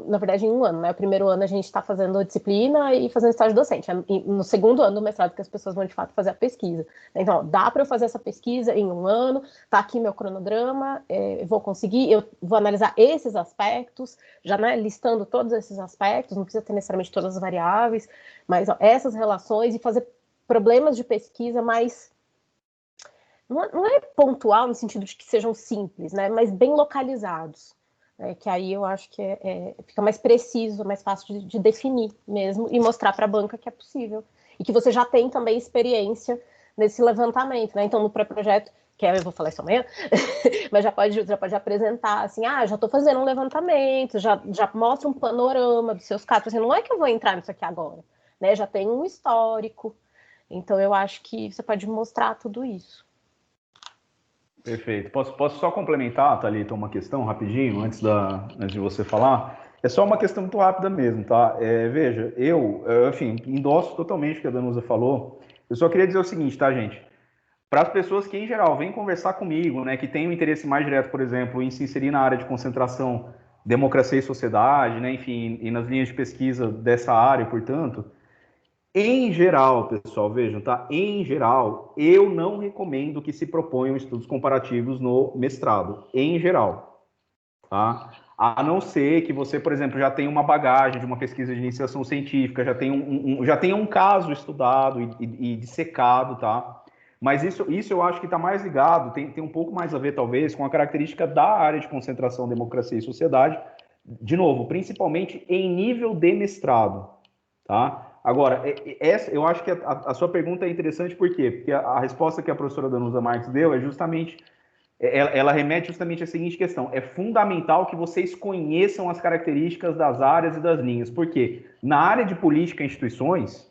na verdade, em um ano, né? O primeiro ano a gente está fazendo disciplina e fazendo estágio docente. No segundo ano do mestrado que as pessoas vão, de fato, fazer a pesquisa. Então, dá para eu fazer essa pesquisa em um ano, tá aqui meu cronograma, vou conseguir, eu vou analisar esses aspectos, já, né, listando todos esses aspectos, não precisa ter necessariamente todas as variáveis, mas essas relações e fazer problemas de pesquisa mais... Não é pontual no sentido de que sejam simples, né? Mas bem localizados. Que aí eu acho que fica mais preciso, mais fácil de definir mesmo e mostrar para a banca que é possível. E que você já tem também experiência nesse levantamento, né? Então, no pré-projeto, que eu vou falar isso amanhã, mas já pode apresentar, assim, já estou fazendo um levantamento, já mostra um panorama dos seus casos. Assim, não é que eu vou entrar nisso aqui agora, né? Já tem um histórico. Então, eu acho que você pode mostrar tudo isso. Perfeito. Posso só complementar, Thalita, uma questão rapidinho, antes de você falar? É só uma questão muito rápida mesmo, tá? Veja, enfim, endosso totalmente o que a Danusa falou. Eu só queria dizer o seguinte, tá, gente? Para as pessoas que, em geral, vêm conversar comigo, né, que têm um interesse mais direto, por exemplo, em se inserir na área de concentração, democracia e sociedade, né, enfim, e nas linhas de pesquisa dessa área, portanto, em geral, pessoal, vejam, tá? Em geral, eu não recomendo que se proponham estudos comparativos no mestrado, em geral, tá? A não ser que você, por exemplo, já tenha uma bagagem de uma pesquisa de iniciação científica, já tenha um caso estudado e dissecado, tá? Mas isso eu acho que está mais ligado, tem um pouco mais a ver, talvez, com a característica da área de concentração, democracia e sociedade, de novo, principalmente em nível de mestrado, tá? Agora, eu acho que a sua pergunta é interessante, por quê? Porque a resposta que a professora Danusa Marques deu é justamente, ela remete justamente à seguinte questão: é fundamental que vocês conheçam as características das áreas e das linhas, porque na área de política e instituições,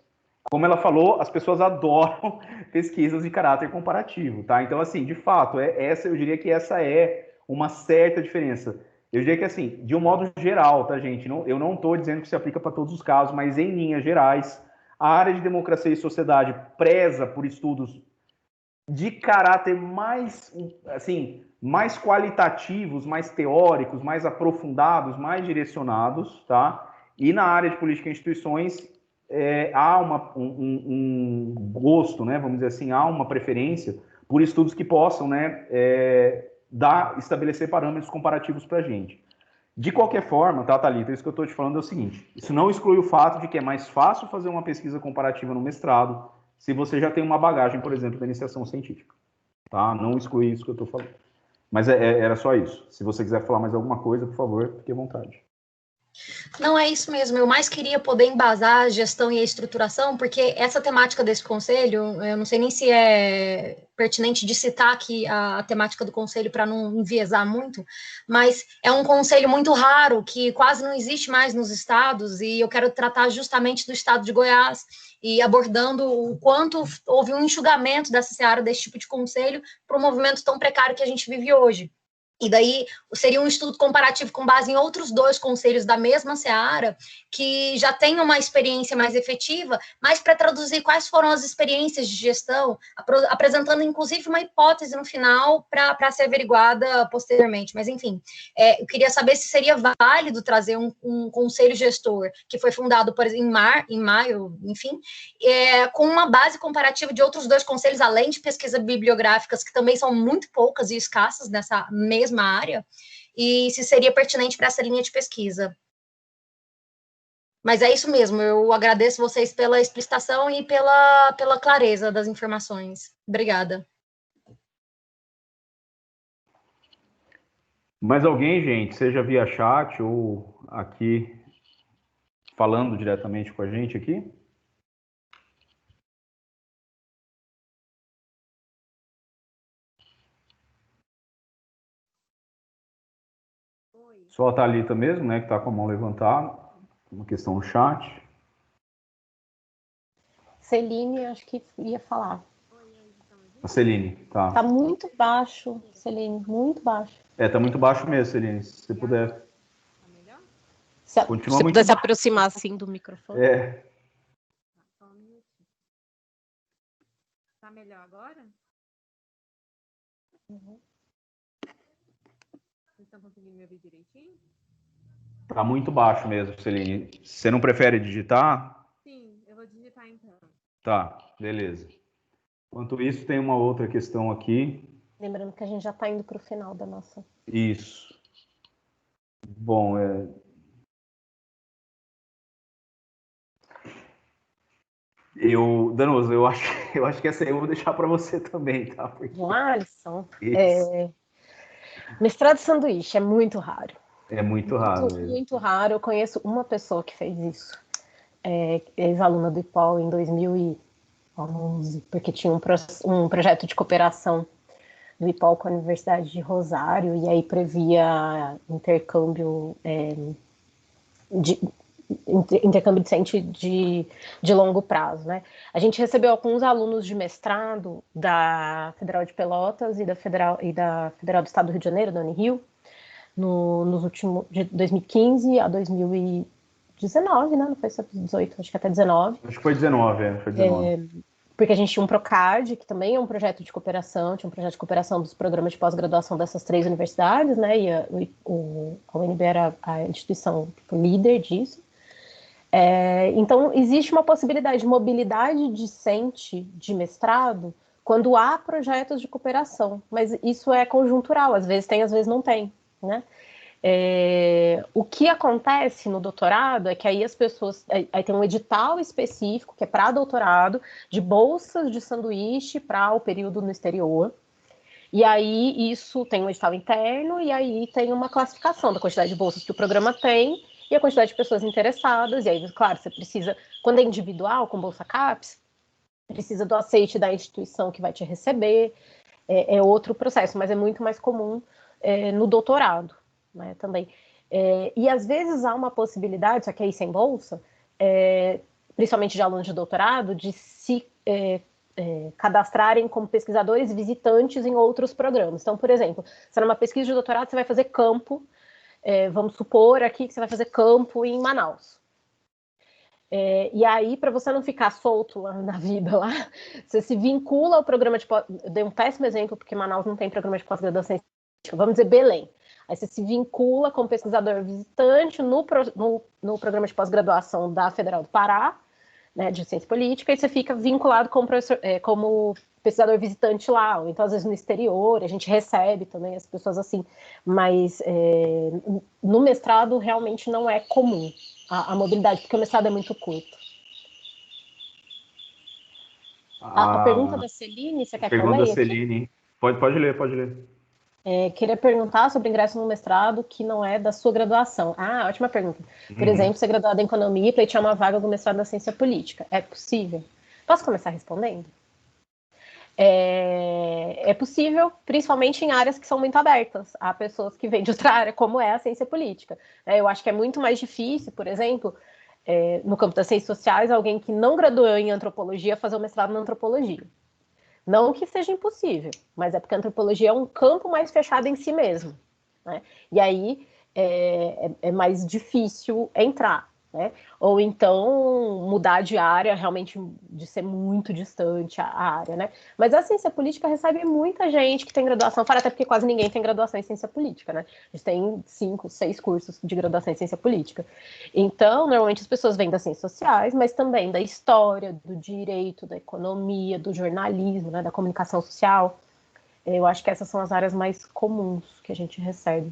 como ela falou, as pessoas adoram pesquisas de caráter comparativo, tá? Então, assim, de fato, eu diria que essa é uma certa diferença. Eu diria que, assim, de um modo geral, tá, gente? Eu não estou dizendo que se aplica para todos os casos, mas em linhas gerais, a área de democracia e sociedade preza por estudos de caráter mais, assim, mais qualitativos, mais teóricos, mais aprofundados, mais direcionados, tá? E na área de política e instituições, há um gosto, né, vamos dizer assim, há uma preferência por estudos que possam, né, estabelecer parâmetros comparativos para a gente. De qualquer forma, tá, Thalita, isso que eu estou te falando é o seguinte: isso não exclui o fato de que é mais fácil fazer uma pesquisa comparativa no mestrado se você já tem uma bagagem, por exemplo, da iniciação científica, tá? Não exclui isso que eu estou falando. Mas era só isso. Se você quiser falar mais alguma coisa, por favor, fique à vontade. Não, é isso mesmo. Eu mais queria poder embasar a gestão e a estruturação, porque essa temática desse conselho, eu não sei nem se é pertinente de citar aqui a temática do conselho para não enviesar muito, mas é um conselho muito raro, que quase não existe mais nos estados, e eu quero tratar justamente do estado de Goiás, e abordando o quanto houve um enxugamento dessa seara, desse tipo de conselho, para o movimento tão precário que a gente vive hoje. E daí seria um estudo comparativo com base em outros 2 conselhos da mesma seara, que já têm uma experiência mais efetiva, mas para traduzir quais foram as experiências de gestão, apresentando inclusive uma hipótese no final para ser averiguada posteriormente. Mas, enfim, eu queria saber se seria válido trazer um conselho gestor que foi fundado, por exemplo, em maio, enfim, com uma base comparativa de outros 2 conselhos, além de pesquisas bibliográficas, que também são muito poucas e escassas nessa mesma área, e se seria pertinente para essa linha de pesquisa. Mas é isso mesmo, eu agradeço vocês pela explicitação e pela clareza das informações. Obrigada. Mais alguém, gente, seja via chat ou aqui falando diretamente com a gente aqui? Só a Thalita mesmo, né, que está com a mão levantada. Uma questão no chat. Celine, acho que ia falar. A Celine, tá. Tá muito baixo, Celine, muito baixo. Tá muito baixo mesmo, Celine, se você puder. Continua se muito puder se aproximar assim do microfone. Tá melhor agora? Uhum. Vocês estão conseguindo me ouvir direitinho? Tá muito baixo mesmo, Celine. Você não prefere digitar? Sim, eu vou digitar então. Tá, beleza. Enquanto isso, tem uma outra questão aqui. Lembrando que a gente já está indo para o final da nossa... Isso. Bom, Danusa, eu acho que essa aí eu vou deixar para você também, tá? Porque... Alisson, mestrado de sanduíche é muito raro. É muito raro. Muito raro. Eu conheço uma pessoa que fez isso. Ex-aluna do IPOL em 2011, porque tinha um projeto de cooperação do IPOL com a Universidade de Rosário, e aí previa intercâmbio docente de longo prazo, né? A gente recebeu alguns alunos de mestrado da Federal de Pelotas e da Federal do Estado do Rio de Janeiro, da Unirio, nos últimos, de 2015 a 2019, né? Não foi só 18, acho que até 19. Acho que foi 19, foi 19. Porque a gente tinha um PROCAD, que também é um projeto de cooperação, tinha um projeto de cooperação dos programas de pós-graduação dessas 3 universidades, né? E a UNB era a instituição líder disso. Então, existe uma possibilidade de mobilidade discente de mestrado quando há projetos de cooperação, mas isso é conjuntural, às vezes tem, às vezes não tem, né? O que acontece no doutorado é que aí as pessoas, aí tem um edital específico que é para doutorado, de bolsas de sanduíche para o período no exterior, e aí isso tem um edital interno, e aí tem uma classificação da quantidade de bolsas que o programa tem, e a quantidade de pessoas interessadas, e aí, claro, você precisa, quando é individual, com bolsa CAPES, precisa do aceite da instituição que vai te receber, é outro processo, mas é muito mais comum no doutorado, né, também. E às vezes há uma possibilidade, só que aí sem bolsa, principalmente de alunos de doutorado, de se cadastrarem como pesquisadores visitantes em outros programas. Então, por exemplo, se numa pesquisa de doutorado você vai fazer campo, vamos supor aqui que você vai fazer campo em Manaus. E aí, para você não ficar solto lá na vida lá, você se vincula ao programa de pós... Eu dei um péssimo exemplo, porque Manaus não tem programa de pós-graduação, vamos dizer Belém. Aí você se vincula como pesquisador visitante no programa de pós-graduação da Federal do Pará, né, de ciência política, e você fica vinculado como, como pesquisador visitante lá, ou então às vezes no exterior, a gente recebe também as pessoas assim, mas no mestrado realmente não é comum a mobilidade, porque o mestrado é muito curto. A pergunta da Celine, você quer que eu leia? Pergunta da Celine. Pode ler, pode ler. Queria perguntar sobre ingresso no mestrado que não é da sua graduação. Ah, ótima pergunta. Por exemplo, você é graduado em economia e pleitear uma vaga do mestrado na ciência política. É possível? Posso começar respondendo? É possível, principalmente em áreas que são muito abertas. Há pessoas que vêm de outra área, como é a ciência política. Eu acho que é muito mais difícil, por exemplo, no campo das ciências sociais, alguém que não graduou em antropologia fazer o mestrado na antropologia. Não que seja impossível, mas é porque a antropologia é um campo mais fechado em si mesmo, né? E aí é mais difícil entrar, né? Ou então mudar de área, realmente de ser muito distante a área, né? Mas a ciência política recebe muita gente que tem graduação fora, até porque quase ninguém tem graduação em ciência política, né? A gente tem 5, 6 cursos de graduação em ciência política. Então, normalmente as pessoas vêm das ciências sociais, mas também da história, do direito, da economia, do jornalismo, né, da comunicação social. Eu acho que essas são as áreas mais comuns que a gente recebe.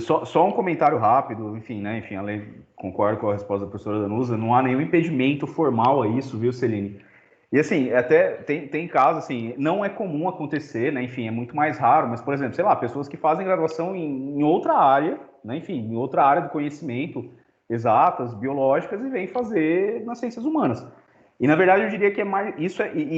Só um comentário rápido, enfim, né? Enfim, além, concordo com a resposta da professora Danusa, não há nenhum impedimento formal a isso, viu, Celine? E assim, até tem casos, assim, não é comum acontecer, né? Enfim, é muito mais raro, mas, por exemplo, sei lá, pessoas que fazem graduação em outra área, né? Enfim, em outra área do conhecimento, exatas, biológicas, e vêm fazer nas ciências humanas. E na verdade eu diria que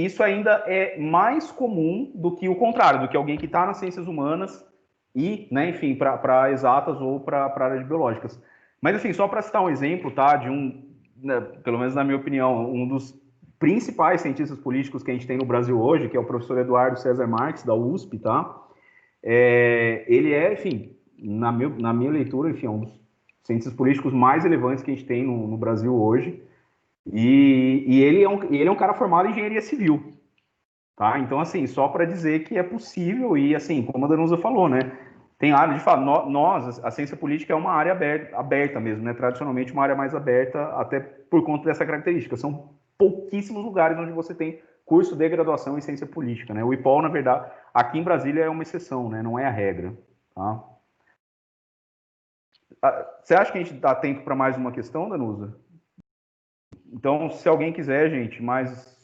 isso ainda é mais comum do que o contrário, do que alguém que está nas ciências humanas e, né, enfim, para exatas ou para áreas biológicas. Mas, assim, só para citar um exemplo, tá, de né, pelo menos na minha opinião, um dos principais cientistas políticos que a gente tem no Brasil hoje, que é o professor Eduardo César Marques, da USP, tá? Ele enfim, na minha leitura, enfim, é um dos cientistas políticos mais relevantes que a gente tem no Brasil hoje. E ele é um cara formado em engenharia civil, tá? Então, assim, só para dizer que é possível, e assim, como a Danusa falou, né? Tem área de fato, nós, a ciência política é uma área aberta mesmo, né? Tradicionalmente uma área mais aberta, até por conta dessa característica. São pouquíssimos lugares onde você tem curso de graduação em ciência política, né? O IPOL, na verdade, aqui em Brasília é uma exceção, né? Não é a regra, tá? Você acha que a gente dá tempo para mais uma questão, Danusa? Então, se alguém quiser, gente,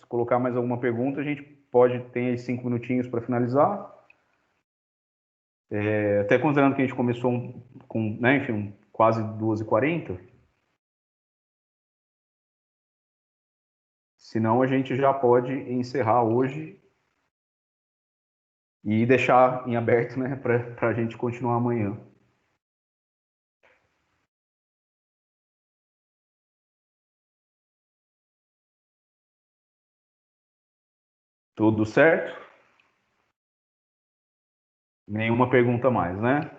colocar mais alguma pergunta, a gente pode ter 5 minutinhos para finalizar. Até considerando que a gente começou com, né, enfim, quase 2h40. Senão a gente já pode encerrar hoje e deixar em aberto, né, para a gente continuar amanhã. Tudo certo? Nenhuma pergunta a mais, né?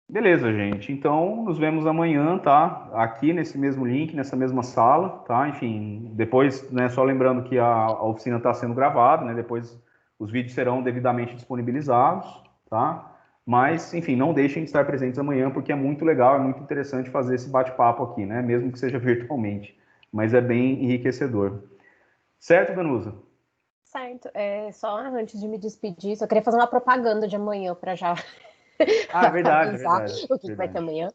Beleza, gente. Então, nos vemos amanhã, tá? Aqui nesse mesmo link, nessa mesma sala, tá? Enfim, depois, né, só lembrando que a oficina está sendo gravada, né? Depois os vídeos serão devidamente disponibilizados, tá? Mas, enfim, não deixem de estar presentes amanhã, porque é muito legal, é muito interessante fazer esse bate-papo aqui, né? Mesmo que seja virtualmente, mas é bem enriquecedor. Certo, Danusa? Certo. Só antes de me despedir, só queria fazer uma propaganda de amanhã para já Ah, é verdade, é avisar verdade. o que vai ter amanhã.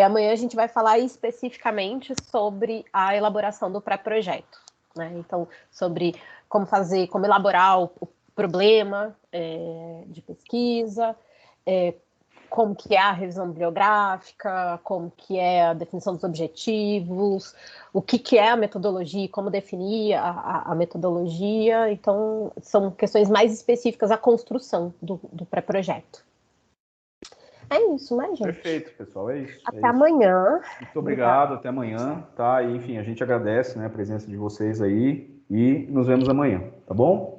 Amanhã a gente vai falar especificamente sobre a elaboração do pré-projeto, né? Então, sobre como fazer, como elaborar o problema de pesquisa, como que é a revisão bibliográfica, como que é a definição dos objetivos, o que é a metodologia e como definir a metodologia. Então, são questões mais específicas à construção do pré-projeto. É isso, né, gente? Perfeito, pessoal, é isso. Até amanhã. Muito obrigado, até amanhã, tá? E, enfim, a gente agradece, né, a presença de vocês aí e nos vemos amanhã, tá bom?